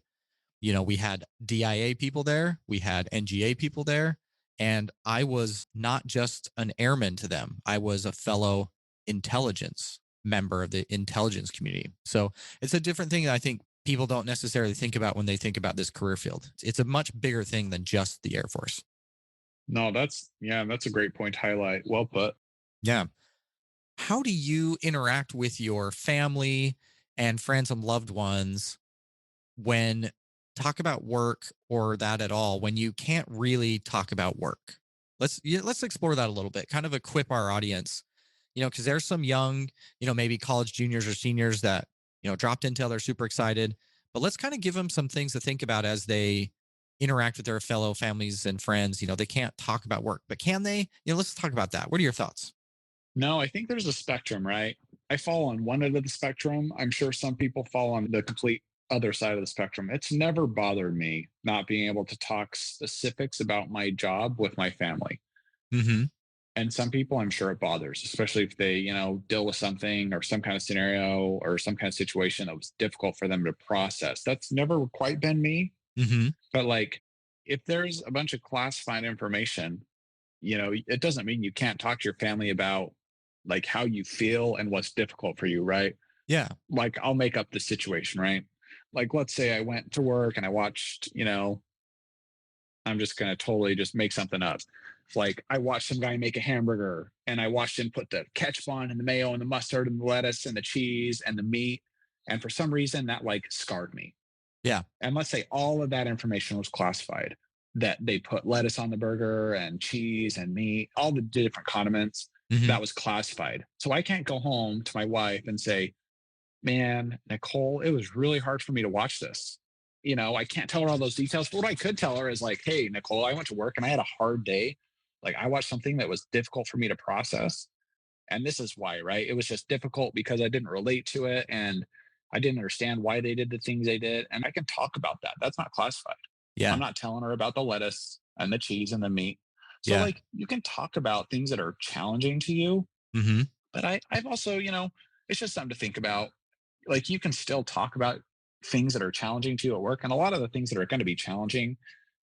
we had DIA people there, we had NGA people there, and I was not just an airman to them. I was a fellow intelligence member of the intelligence community. So it's a different thing that I think people don't necessarily think about when they think about this career field. It's a much bigger thing than just the Air Force. No, that's a great point to highlight. Well put. Yeah. how do you interact with your family and friends and loved ones when talk about work or that at all when you can't really talk about work? Let's explore that a little bit. Kind of equip our audience, because there's some young, maybe college juniors or seniors that dropped Intel. They're super excited, but let's kind of give them some things to think about as they interact with their fellow families and friends. They can't talk about work, but can they? Let's talk about that. What are your thoughts? No, I think there's a spectrum, right? I fall on one end of the spectrum. I'm sure some people fall on the complete other side of the spectrum. It's never bothered me not being able to talk specifics about my job with my family. Mm-hmm. And some people, I'm sure it bothers, especially if they, deal with something or some kind of scenario or some kind of situation that was difficult for them to process. That's never quite been me. Mm-hmm. But like, if there's a bunch of classified information, it doesn't mean you can't talk to your family about like how you feel and what's difficult for you, right? Yeah. Like, I'll make up the situation, right? Like, let's say I went to work and I watched, I'm just going to totally just make something up. Like, I watched some guy make a hamburger and I watched him put the ketchup on and the mayo and the mustard and the lettuce and the cheese and the meat. And for some reason that like scarred me. Yeah. And let's say all of that information was classified, that they put lettuce on the burger and cheese and meat, all the different condiments. Mm-hmm. That was classified. So I can't go home to my wife and say, man, Nicole, it was really hard for me to watch this. I can't tell her all those details. But what I could tell her is like, hey, Nicole, I went to work and I had a hard day. Like, I watched something that was difficult for me to process. And this is why, right? It was just difficult because I didn't relate to it and I didn't understand why they did the things they did. And I can talk about that. That's not classified. Yeah. I'm not telling her about the lettuce and the cheese and the meat. So Yeah. like, you can talk about things that are challenging to you. Mm-hmm. But I've also, it's just something to think about. Like, you can still talk about things that are challenging to you at work. And a lot of the things that are going to be challenging,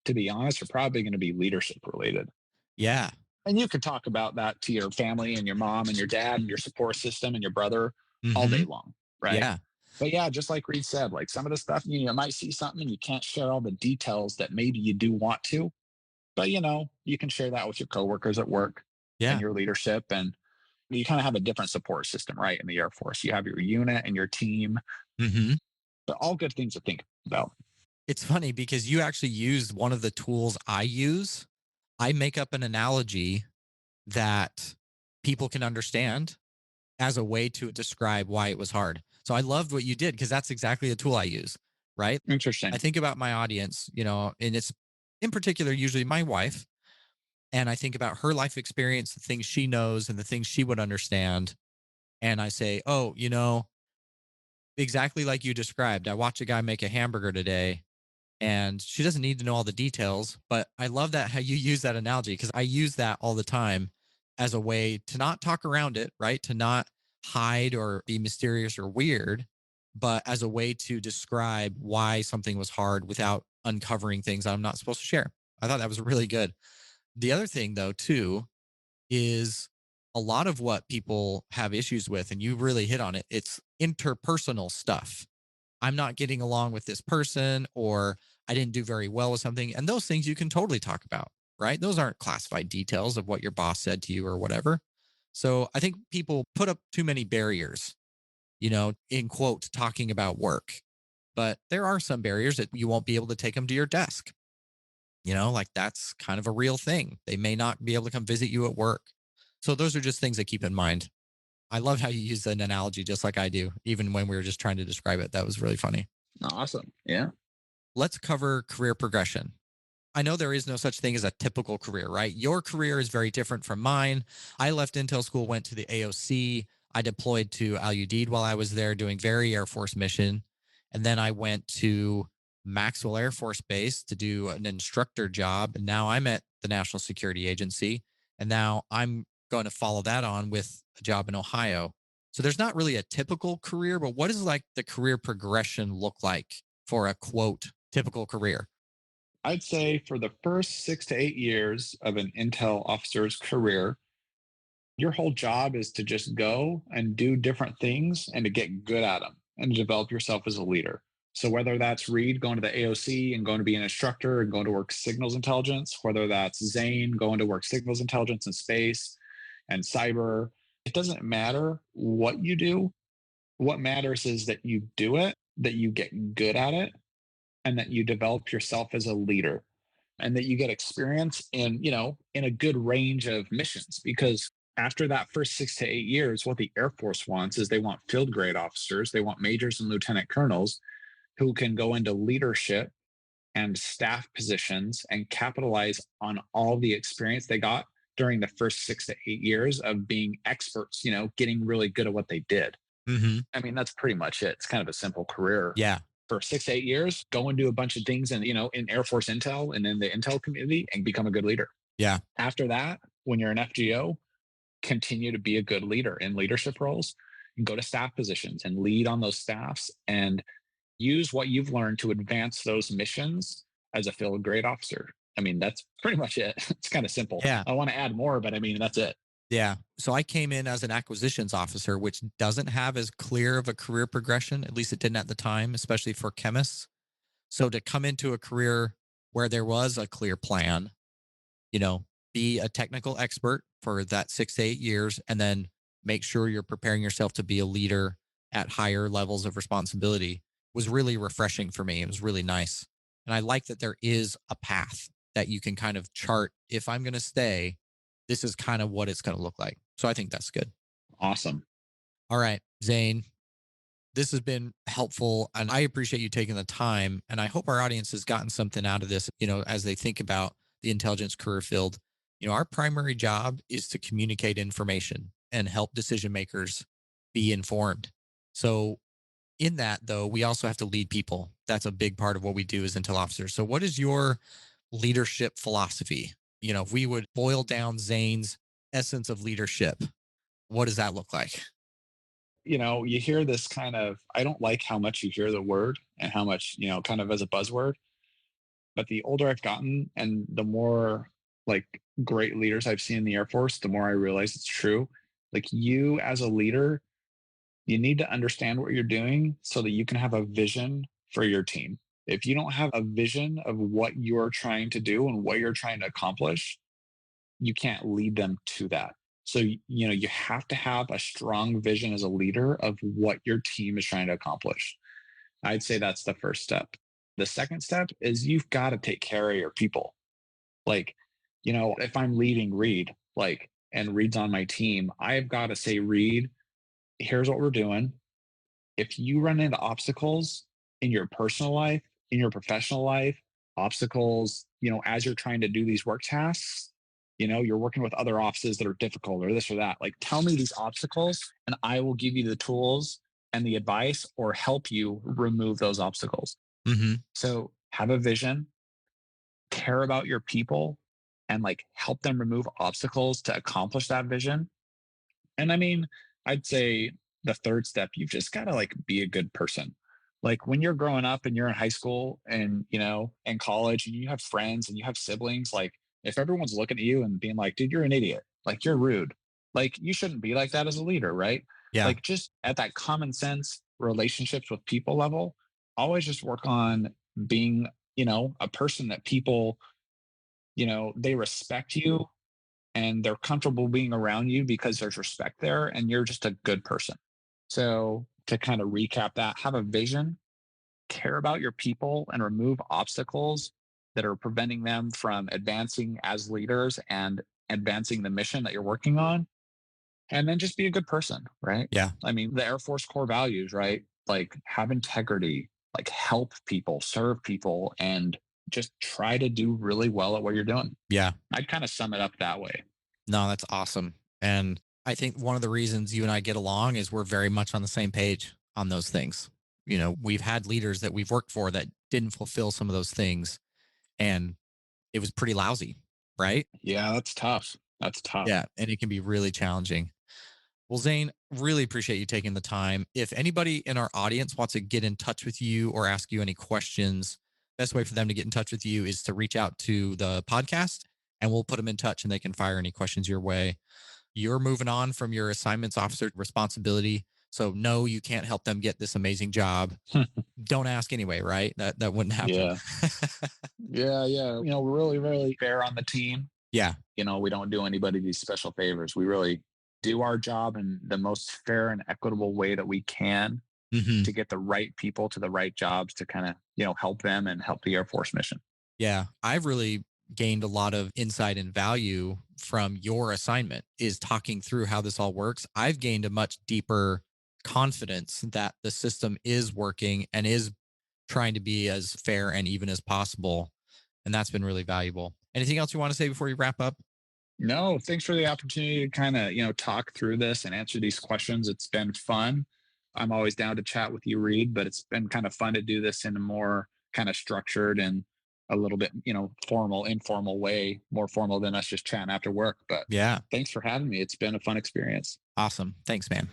to be honest, are probably going to be leadership related. Yeah. And you can talk about that to your family and your mom and your dad and your support system and your brother all Mm-hmm. day long. Right. Yeah. But yeah, just like Reed said, like some of the stuff, you might see something and you can't share all the details that maybe you do want to, but you can share that with your coworkers at work and Yeah. your leadership. And you kind of have a different support system, right? In the Air Force, you have your unit and your team, Mm-hmm. but all good things to think about. It's funny because you actually used one of the tools I use. I make up an analogy that people can understand as a way to describe why it was hard. So I loved what you did because that's exactly the tool I use, right? Interesting. I think about my audience, and it's in particular usually my wife. And I think about her life experience, the things she knows and the things she would understand. And I say, oh, exactly like you described. I watched a guy make a hamburger today and she doesn't need to know all the details, but I love that how you use that analogy because I use that all the time as a way to not talk around it, right? To not hide or be mysterious or weird, but as a way to describe why something was hard without uncovering things I'm not supposed to share. I thought that was really good. The other thing, though, too, is a lot of what people have issues with, and you really hit on it, it's interpersonal stuff. I'm not getting along with this person, or I didn't do very well with something. And those things you can totally talk about, right? Those aren't classified details of what your boss said to you or whatever. So I think people put up too many barriers, in quote, talking about work. But there are some barriers that you won't be able to take them to your desk. Like that's kind of a real thing. They may not be able to come visit you at work. So those are just things to keep in mind. I love how you use an analogy just like I do, even when we were just trying to describe it. That was really funny. Awesome. Yeah. Let's cover career progression. I know there is no such thing as a typical career, right? Your career is very different from mine. I left Intel school, went to the AOC. I deployed to Al Udeid while I was there doing very Air Force mission. And then I went to Maxwell Air Force Base to do an instructor job. And now I'm at the National Security Agency. And now I'm going to follow that on with a job in Ohio. So there's not really a typical career, but what does like the career progression look like for a quote typical career? I'd say for the first 6 to 8 years of an Intel officer's career, your whole job is to just go and do different things and to get good at them and to develop yourself as a leader. So whether that's Reed going to the AOC and going to be an instructor and going to work signals intelligence, whether that's Zane going to work signals intelligence and space and cyber, It doesn't matter what you do. What matters is that you do it, that you get good at it, and that you develop yourself as a leader and that you get experience in, in a good range of missions. Because after that first 6 to 8 years, what the Air Force wants is they want field grade officers, they want majors and lieutenant colonels who can go into leadership and staff positions and capitalize on all the experience they got during the first 6 to 8 years of being experts, getting really good at what they did. Mm-hmm. I mean, that's pretty much it. It's kind of a simple career. Yeah. For 6 to 8 years, go and do a bunch of things and, in Air Force Intel and in the Intel community and become a good leader. Yeah. After that, when you're an FGO, continue to be a good leader in leadership roles and go to staff positions and lead on those staffs and use what you've learned to advance those missions as a field grade officer. I mean, that's pretty much it. It's kind of simple. Yeah. I want to add more, but I mean, that's it. Yeah. So I came in as an acquisitions officer, which doesn't have as clear of a career progression. At least it didn't at the time, especially for chemists. So to come into a career where there was a clear plan, be a technical expert for that 6 to 8 years, and then make sure you're preparing yourself to be a leader at higher levels of responsibility was really refreshing for me. It was really nice. And I like that there is a path that you can kind of chart. If I'm going to stay, this is kind of what it's going to look like. So I think that's good. Awesome. All right, Zane, this has been helpful and I appreciate you taking the time. And I hope our audience has gotten something out of this, as they think about the intelligence career field. Our primary job is to communicate information and help decision makers be informed. So in that, though, we also have to lead people. That's a big part of what we do as intel officers. So what is your leadership philosophy? If we would boil down Zane's essence of leadership, what does that look like? You hear this kind of, I don't like how much you hear the word and how much, kind of as a buzzword. But the older I've gotten and the more like great leaders I've seen in the Air Force, the more I realize it's true. Like you as a leader, you need to understand what you're doing so that you can have a vision for your team. If you don't have a vision of what you're trying to do and what you're trying to accomplish, you can't lead them to that. So, you have to have a strong vision as a leader of what your team is trying to accomplish. I'd say that's the first step. The second step is you've got to take care of your people. Like, if I'm leading Reed, and Reed's on my team, I've got to say, Reed, here's what we're doing. If you run into obstacles in your personal life, in your professional life, obstacles, as you're trying to do these work tasks, you're working with other offices that are difficult or this or that. Like, tell me these obstacles and I will give you the tools and the advice or help you remove those obstacles. Mm-hmm. So have a vision, care about your people, and help them remove obstacles to accomplish that vision. And I mean, I'd say the third step, you've just got to be a good person. Like when you're growing up and you're in high school and, in college and you have friends and you have siblings, if everyone's looking at you and being like, dude, you're an idiot, you're rude, you shouldn't be like that as a leader, right? Yeah. Just at that common sense relationships with people level, always just work on being, a person that people, they respect you and they're comfortable being around you because there's respect there and you're just a good person. So to kind of recap that, have a vision, care about your people, and remove obstacles that are preventing them from advancing as leaders and advancing the mission that you're working on. And then just be a good person, right? Yeah. I mean, the Air Force core values, right? Have integrity, help people, serve people, and just try to do really well at what you're doing. Yeah. I'd kind of sum it up that way. No, that's awesome. And I think one of the reasons you and I get along is we're very much on the same page on those things. We've had leaders that we've worked for that didn't fulfill some of those things and it was pretty lousy, right? Yeah, that's tough. That's tough. Yeah. And it can be really challenging. Well, Zane, really appreciate you taking the time. If anybody in our audience wants to get in touch with you or ask you any questions, best way for them to get in touch with you is to reach out to the podcast and we'll put them in touch and they can fire any questions your way. You're moving on from your assignments officer responsibility. So no, you can't help them get this amazing job. Don't ask anyway, right? That wouldn't happen. Yeah. Yeah. We're really, really fair on the team. Yeah. We don't do anybody these special favors. We really do our job in the most fair and equitable way that we can Hmm. to get the right people to the right jobs to kind of, help them and help the Air Force mission. Yeah, I've really gained a lot of insight and value from your assignment is talking through how this all works. I've gained a much deeper confidence that the system is working and is trying to be as fair and even as possible. And that's been really valuable. Anything else you want to say before you wrap up? No, thanks for the opportunity to kind of, talk through this and answer these questions. It's been fun. I'm always down to chat with you, Reed, but it's been kind of fun to do this in a more kind of structured and a little bit, formal, informal way, more formal than us just chatting after work. But Yeah. thanks for having me. It's been a fun experience. Awesome. Thanks, man.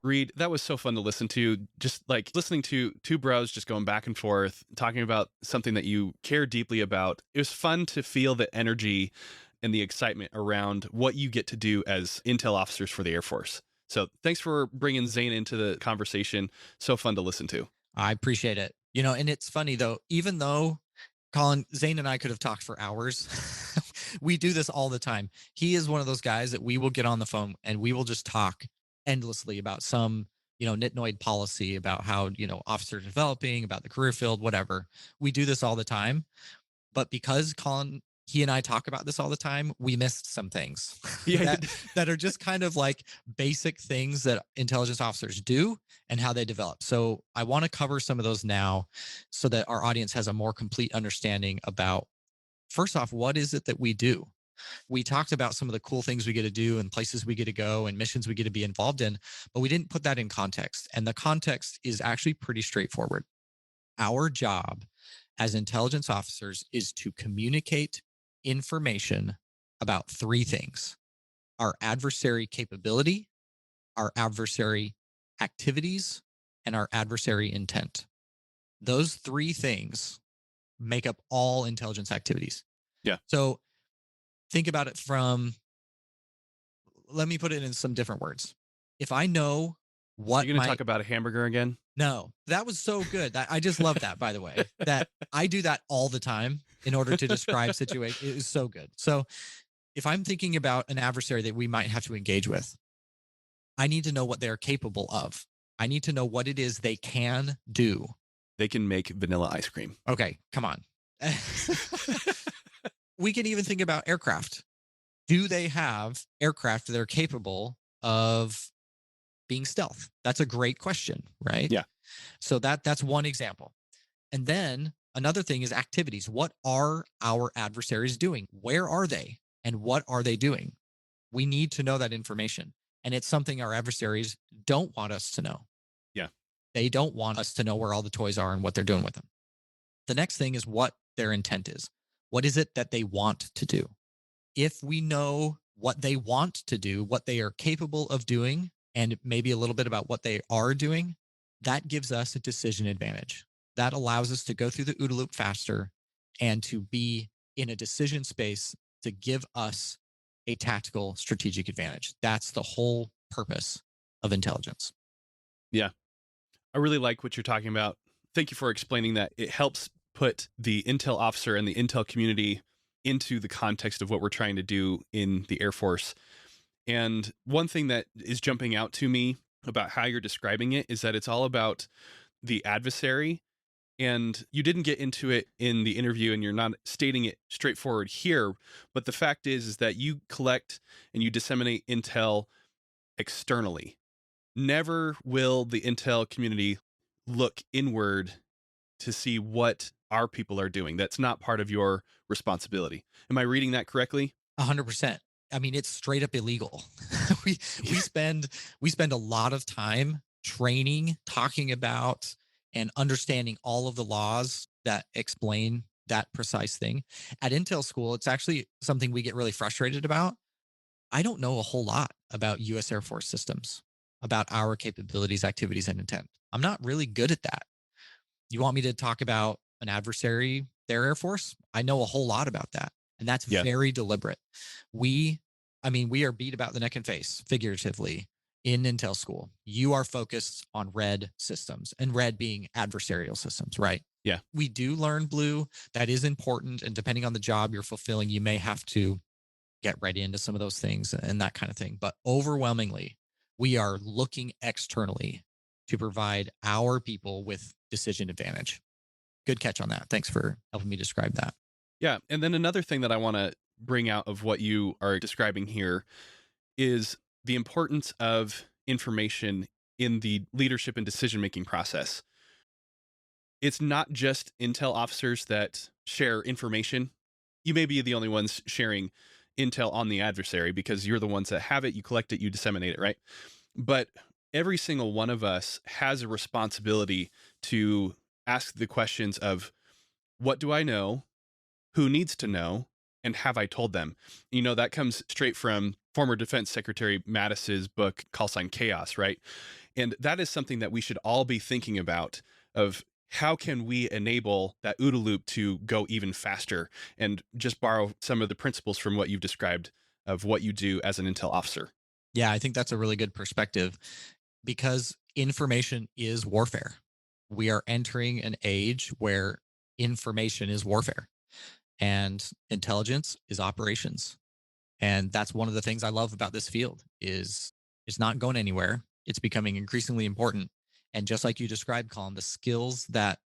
Reed, that was so fun to listen to. Just like listening to two bros just going back and forth, talking about something that you care deeply about. It was fun to feel the energy and the excitement around what you get to do as intel officers for the Air Force. So thanks for bringing Zane into the conversation. So fun to listen to. I appreciate it. And it's funny though, even though Colin, Zane and I could have talked for hours. We do this all the time. He is one of those guys that we will get on the phone and we will just talk endlessly about some, nitnoid policy about how, officers are developing, about the career field, whatever. We do this all the time. But because Colin, he and I talk about this all the time, we missed some things Yeah. that are just kind of like basic things that intelligence officers do and how they develop. So I want to cover some of those now so that our audience has a more complete understanding about, first off, what is it that we do? We talked about some of the cool things we get to do and places we get to go and missions we get to be involved in, but we didn't put that in context. And the context is actually pretty straightforward. Our job as intelligence officers is to communicate information about three things: our adversary capability, our adversary activities, and our adversary intent. Those three things make up all intelligence activities. Yeah. So think about it let me put it in some different words. If I know what You're going to talk about a hamburger again? No, that was so good. I just love that, by the way, that I do that all the time in order to describe situation. It is so good. So if I'm thinking about an adversary that we might have to engage with, I need to know what they're capable of. I need to know what it is they can do. They can make vanilla ice cream. Okay, come on. We can even think about aircraft. Do they have aircraft that are capable of being stealth? That's a great question, right? Yeah. So that's one example. And then another thing is activities. What are our adversaries doing? Where are they? And what are they doing? We need to know that information. And it's something our adversaries don't want us to know. Yeah. They don't want us to know where all the toys are and what they're doing with them. The next thing is what their intent is. What is it that they want to do? If we know what they want to do, what they are capable of doing, and maybe a little bit about what they are doing, that gives us a decision advantage. That allows us to go through the OODA loop faster and to be in a decision space to give us a tactical strategic advantage. That's the whole purpose of intelligence. Yeah. I really like what you're talking about. Thank you for explaining that. It helps put the intel officer and the intel community into the context of what we're trying to do in the Air Force. And one thing that is jumping out to me about how you're describing it is that it's all about the adversary. And you didn't get into it in the interview and you're not stating it straightforward here. But the fact is that you collect and you disseminate intel externally. Never will the intel community look inward to see what our people are doing. That's not part of your responsibility. Am I reading that correctly? 100%. I mean, it's straight up illegal. we spend a lot of time training, talking about, and understanding all of the laws that explain that precise thing. At Intel School, it's actually something we get really frustrated about. I don't know a whole lot about U.S. Air Force systems, about our capabilities, activities, and intent. I'm not really good at that. You want me to talk about an adversary, their Air Force? I know a whole lot about that. And that's very deliberate. We are beat about the neck and face, figuratively, in Intel School. You are focused on red systems, and red being adversarial systems, right? Yeah. We do learn blue. That is important. And depending on the job you're fulfilling, you may have to get right into some of those things and that kind of thing. But overwhelmingly, we are looking externally to provide our people with decision advantage. Good catch on that. Thanks for helping me describe that. Yeah. And then another thing that I want to bring out of what you are describing here is the importance of information in the leadership and decision making process. It's not just intel officers that share information. You may be the only ones sharing intel on the adversary because you're the ones that have it, you collect it, you disseminate it, right? But every single one of us has a responsibility to ask the questions of, what do I know? Who needs to know? And have I told them? You know, that comes straight from former Defense Secretary Mattis's book, Call Sign Chaos, right? And that is something that we should all be thinking about, of how can we enable that OODA loop to go even faster, and just borrow some of the principles from what you've described of what you do as an intel officer. Yeah, I think that's a really good perspective because information is warfare. We are entering an age where information is warfare and intelligence is operations. And that's one of the things I love about this field is it's not going anywhere. It's becoming increasingly important. And just like you described, Colin, the skills that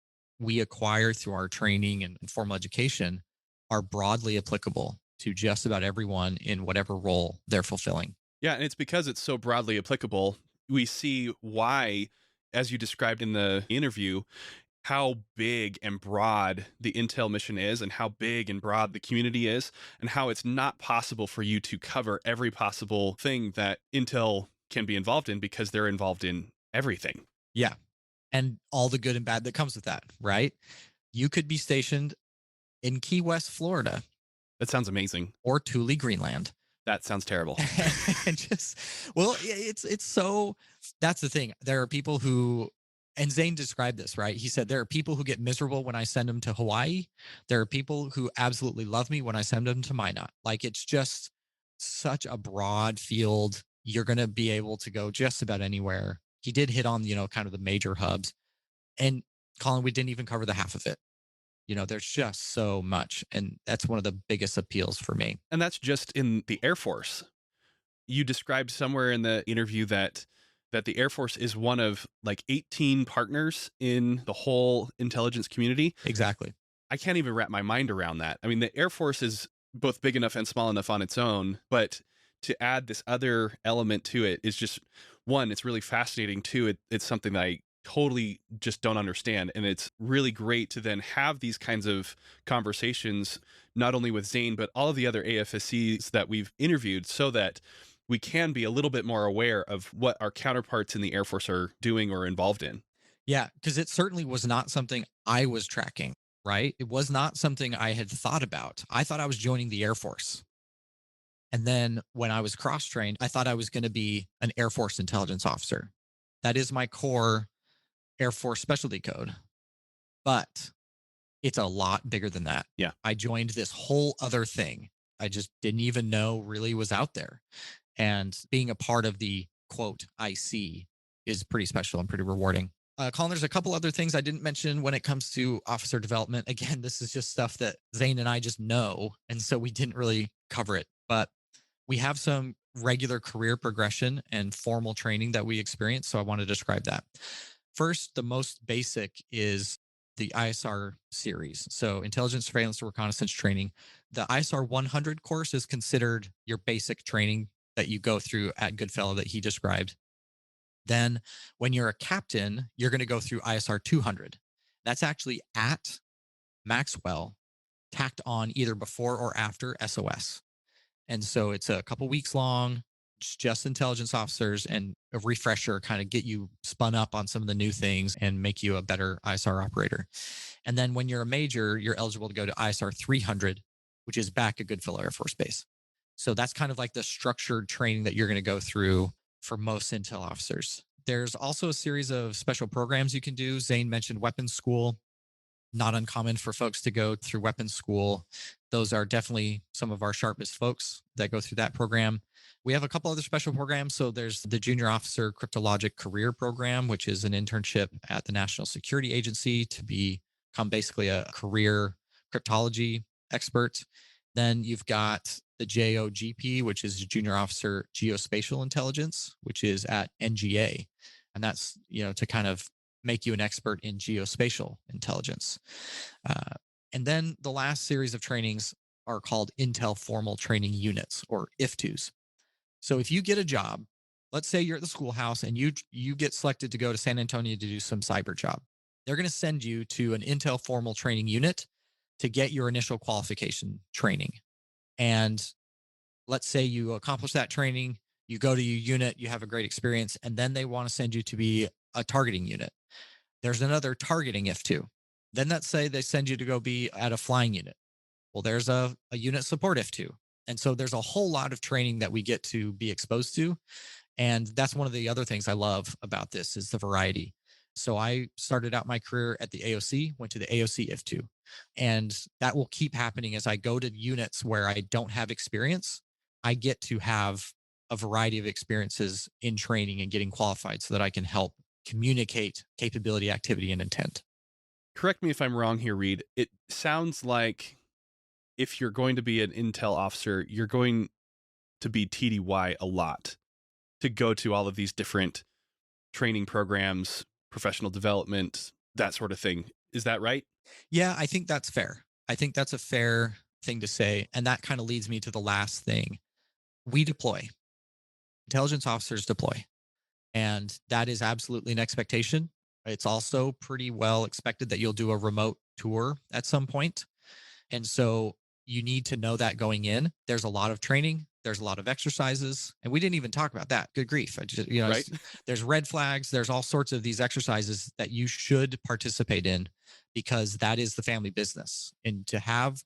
we acquire through our training and formal education are broadly applicable to just about everyone in whatever role they're fulfilling. Yeah, and it's because it's so broadly applicable, we see why, as you described in the interview, how big and broad the intel mission is, and how big and broad the community is, and how it's not possible for you to cover every possible thing that intel can be involved in, because they're involved in everything. Yeah. And all the good and bad that comes with that, right? You could be stationed in Key West, Florida. That sounds amazing. Or Thule, Greenland. That sounds terrible. And just, well, it's so, that's the thing. There are people who, and Zane described this, right? He said, there are people who get miserable when I send them to Hawaii. There are people who absolutely love me when I send them to Minot. Like, it's just such a broad field. You're going to be able to go just about anywhere. He did hit on, kind of the major hubs. And Colin, we didn't even cover the half of it. There's just so much. And that's one of the biggest appeals for me. And that's just in the Air Force. You described somewhere in the interview that the Air Force is one of like 18 partners in the whole intelligence community. Exactly. I can't even wrap my mind around that. I mean, the Air Force is both big enough and small enough on its own, but to add this other element to it is just, one, it's really fascinating. Two, it's something that I totally just don't understand. And it's really great to then have these kinds of conversations, not only with Zane, but all of the other AFSCs that we've interviewed, so that we can be a little bit more aware of what our counterparts in the Air Force are doing or involved in. Yeah, because it certainly was not something I was tracking, right? It was not something I had thought about. I thought I was joining the Air Force. And then when I was cross-trained, I thought I was going to be an Air Force intelligence officer. That is my core Air Force specialty code. But it's a lot bigger than that. Yeah. I joined this whole other thing I just didn't even know really was out there. And being a part of the quote IC is pretty special and pretty rewarding. Colin, there's a couple other things I didn't mention when it comes to officer development. Again, this is just stuff that Zane and I just know. And so we didn't really cover it. But we have some regular career progression and formal training that we experience. So I want to describe that. First, the most basic is the ISR series. So intelligence, surveillance, and reconnaissance training. The ISR 100 course is considered your basic training that you go through at Goodfellow that he described. Then when you're a captain, you're going to go through ISR 200. That's actually at Maxwell, tacked on either before or after SOS. And so it's a couple weeks long, just intelligence officers, and a refresher, kind of get you spun up on some of the new things and make you a better ISR operator. And then when you're a major, you're eligible to go to ISR 300, which is back at Goodfellow Air Force Base. So that's kind of like the structured training that you're going to go through for most intel officers. There's also a series of special programs you can do. Zane mentioned weapons school. Not uncommon for folks to go through weapons school. Those are definitely some of our sharpest folks that go through that program. We have a couple other special programs. So there's the Junior Officer Cryptologic Career Program, which is an internship at the National Security Agency to become basically a career cryptology expert. Then you've got the JOGP, which is Junior Officer Geospatial Intelligence, which is at NGA. And that's, to kind of make you an expert in geospatial intelligence. And then the last series of trainings are called Intel Formal Training Units, or IFTUs. So if you get a job, let's say you're at the schoolhouse and you get selected to go to San Antonio to do some cyber job. They're going to send you to an Intel Formal Training Unit to get your initial qualification training. And let's say you accomplish that training, you go to your unit, you have a great experience, and then they want to send you to be a targeting unit. There's another targeting IF2. Then let's say they send you to go be at a flying unit. Well, there's a unit support IF2. And so there's a whole lot of training that we get to be exposed to. And that's one of the other things I love about this is the variety. So I started out my career at the AOC, went to the AOC IF2. And that will keep happening as I go to units where I don't have experience. I get to have a variety of experiences in training and getting qualified so that I can help communicate capability, activity, and intent. Correct me if I'm wrong here, Reed. It sounds like if you're going to be an intel officer, you're going to be TDY a lot to go to all of these different training programs, professional development, that sort of thing. Is that right? Yeah, I think that's fair. I think that's a fair thing to say. And that kind of leads me to the last thing. We deploy. Intelligence officers deploy. And that is absolutely an expectation. It's also pretty well expected that you'll do a remote tour at some point. And so you need to know that going in. There's a lot of training. There's a lot of exercises. And we didn't even talk about that. Good grief. Right? There's red flags. There's all sorts of these exercises that you should participate in because that is the family business. And to have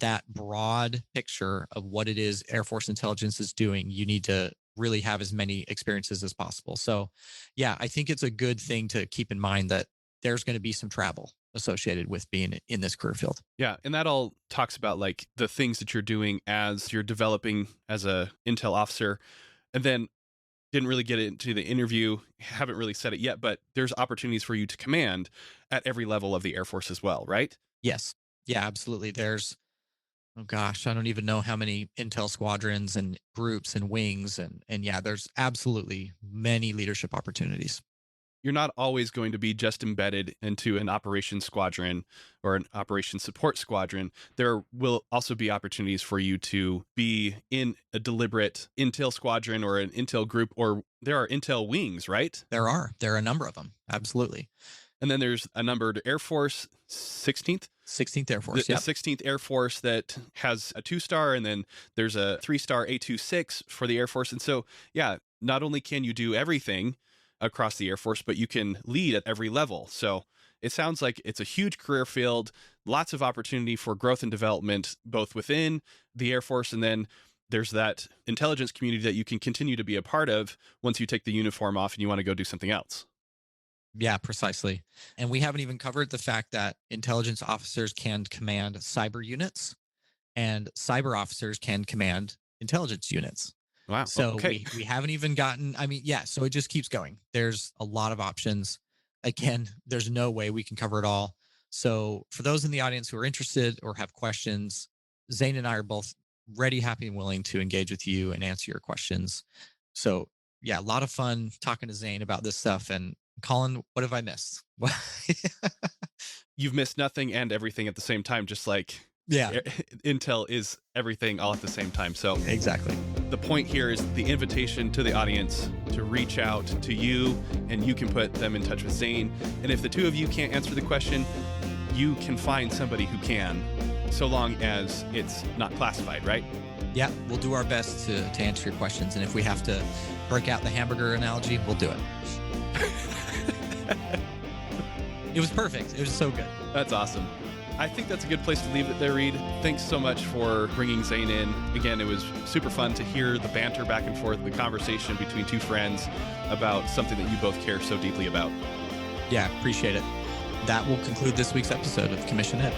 that broad picture of what it is Air Force intelligence is doing, you need to really have as many experiences as possible. So yeah, I think it's a good thing to keep in mind that there's going to be some travel associated with being in this career field. Yeah. And that all talks about like the things that you're doing as you're developing as a intel officer. And then didn't really get into the interview, haven't really said it yet, but there's opportunities for you to command at every level of the Air Force as well, right? Yes. Yeah, absolutely. There's, oh gosh, I don't even know how many intel squadrons and groups and wings. And yeah, there's absolutely many leadership opportunities. You're not always going to be just embedded into an operations squadron or an operations support squadron. There will also be opportunities for you to be in a deliberate intel squadron or an intel group, or there are intel wings, right? There are a number of them. Absolutely. And then there's a numbered Air Force, 16th Air Force. The 16th Air Force that has a 2-star, and then there's a 3-star A26 for the Air Force. And so, yeah, not only can you do everything across the Air Force, but you can lead at every level. So it sounds like it's a huge career field, lots of opportunity for growth and development, both within the Air Force, and then there's that intelligence community that you can continue to be a part of once you take the uniform off and you want to go do something else. Yeah, precisely. And we haven't even covered the fact that intelligence officers can command cyber units and cyber officers can command intelligence units. Wow. So okay. we haven't even gotten, so it just keeps going. There's a lot of options. Again, there's no way we can cover it all. So for those in the audience who are interested or have questions, Zane and I are both ready, happy, and willing to engage with you and answer your questions. So yeah, a lot of fun talking to Zane about this stuff. And Colin, what have I missed? You've missed nothing and everything at the same time, just like Intel is everything all at the same time. So exactly. The point here is the invitation to the audience to reach out to you, and you can put them in touch with Zane. And if the two of you can't answer the question, you can find somebody who can, so long as it's not classified, right? Yeah, we'll do our best to answer your questions. And if we have to break out the hamburger analogy, we'll do it. It was perfect. It was so good. That's awesome. I think that's a good place to leave it there, Reed. Thanks so much for bringing Zane in. Again, it was super fun to hear the banter back and forth, the conversation between two friends about something that you both care so deeply about. Yeah, appreciate it. That will conclude this week's episode of Commission Ed.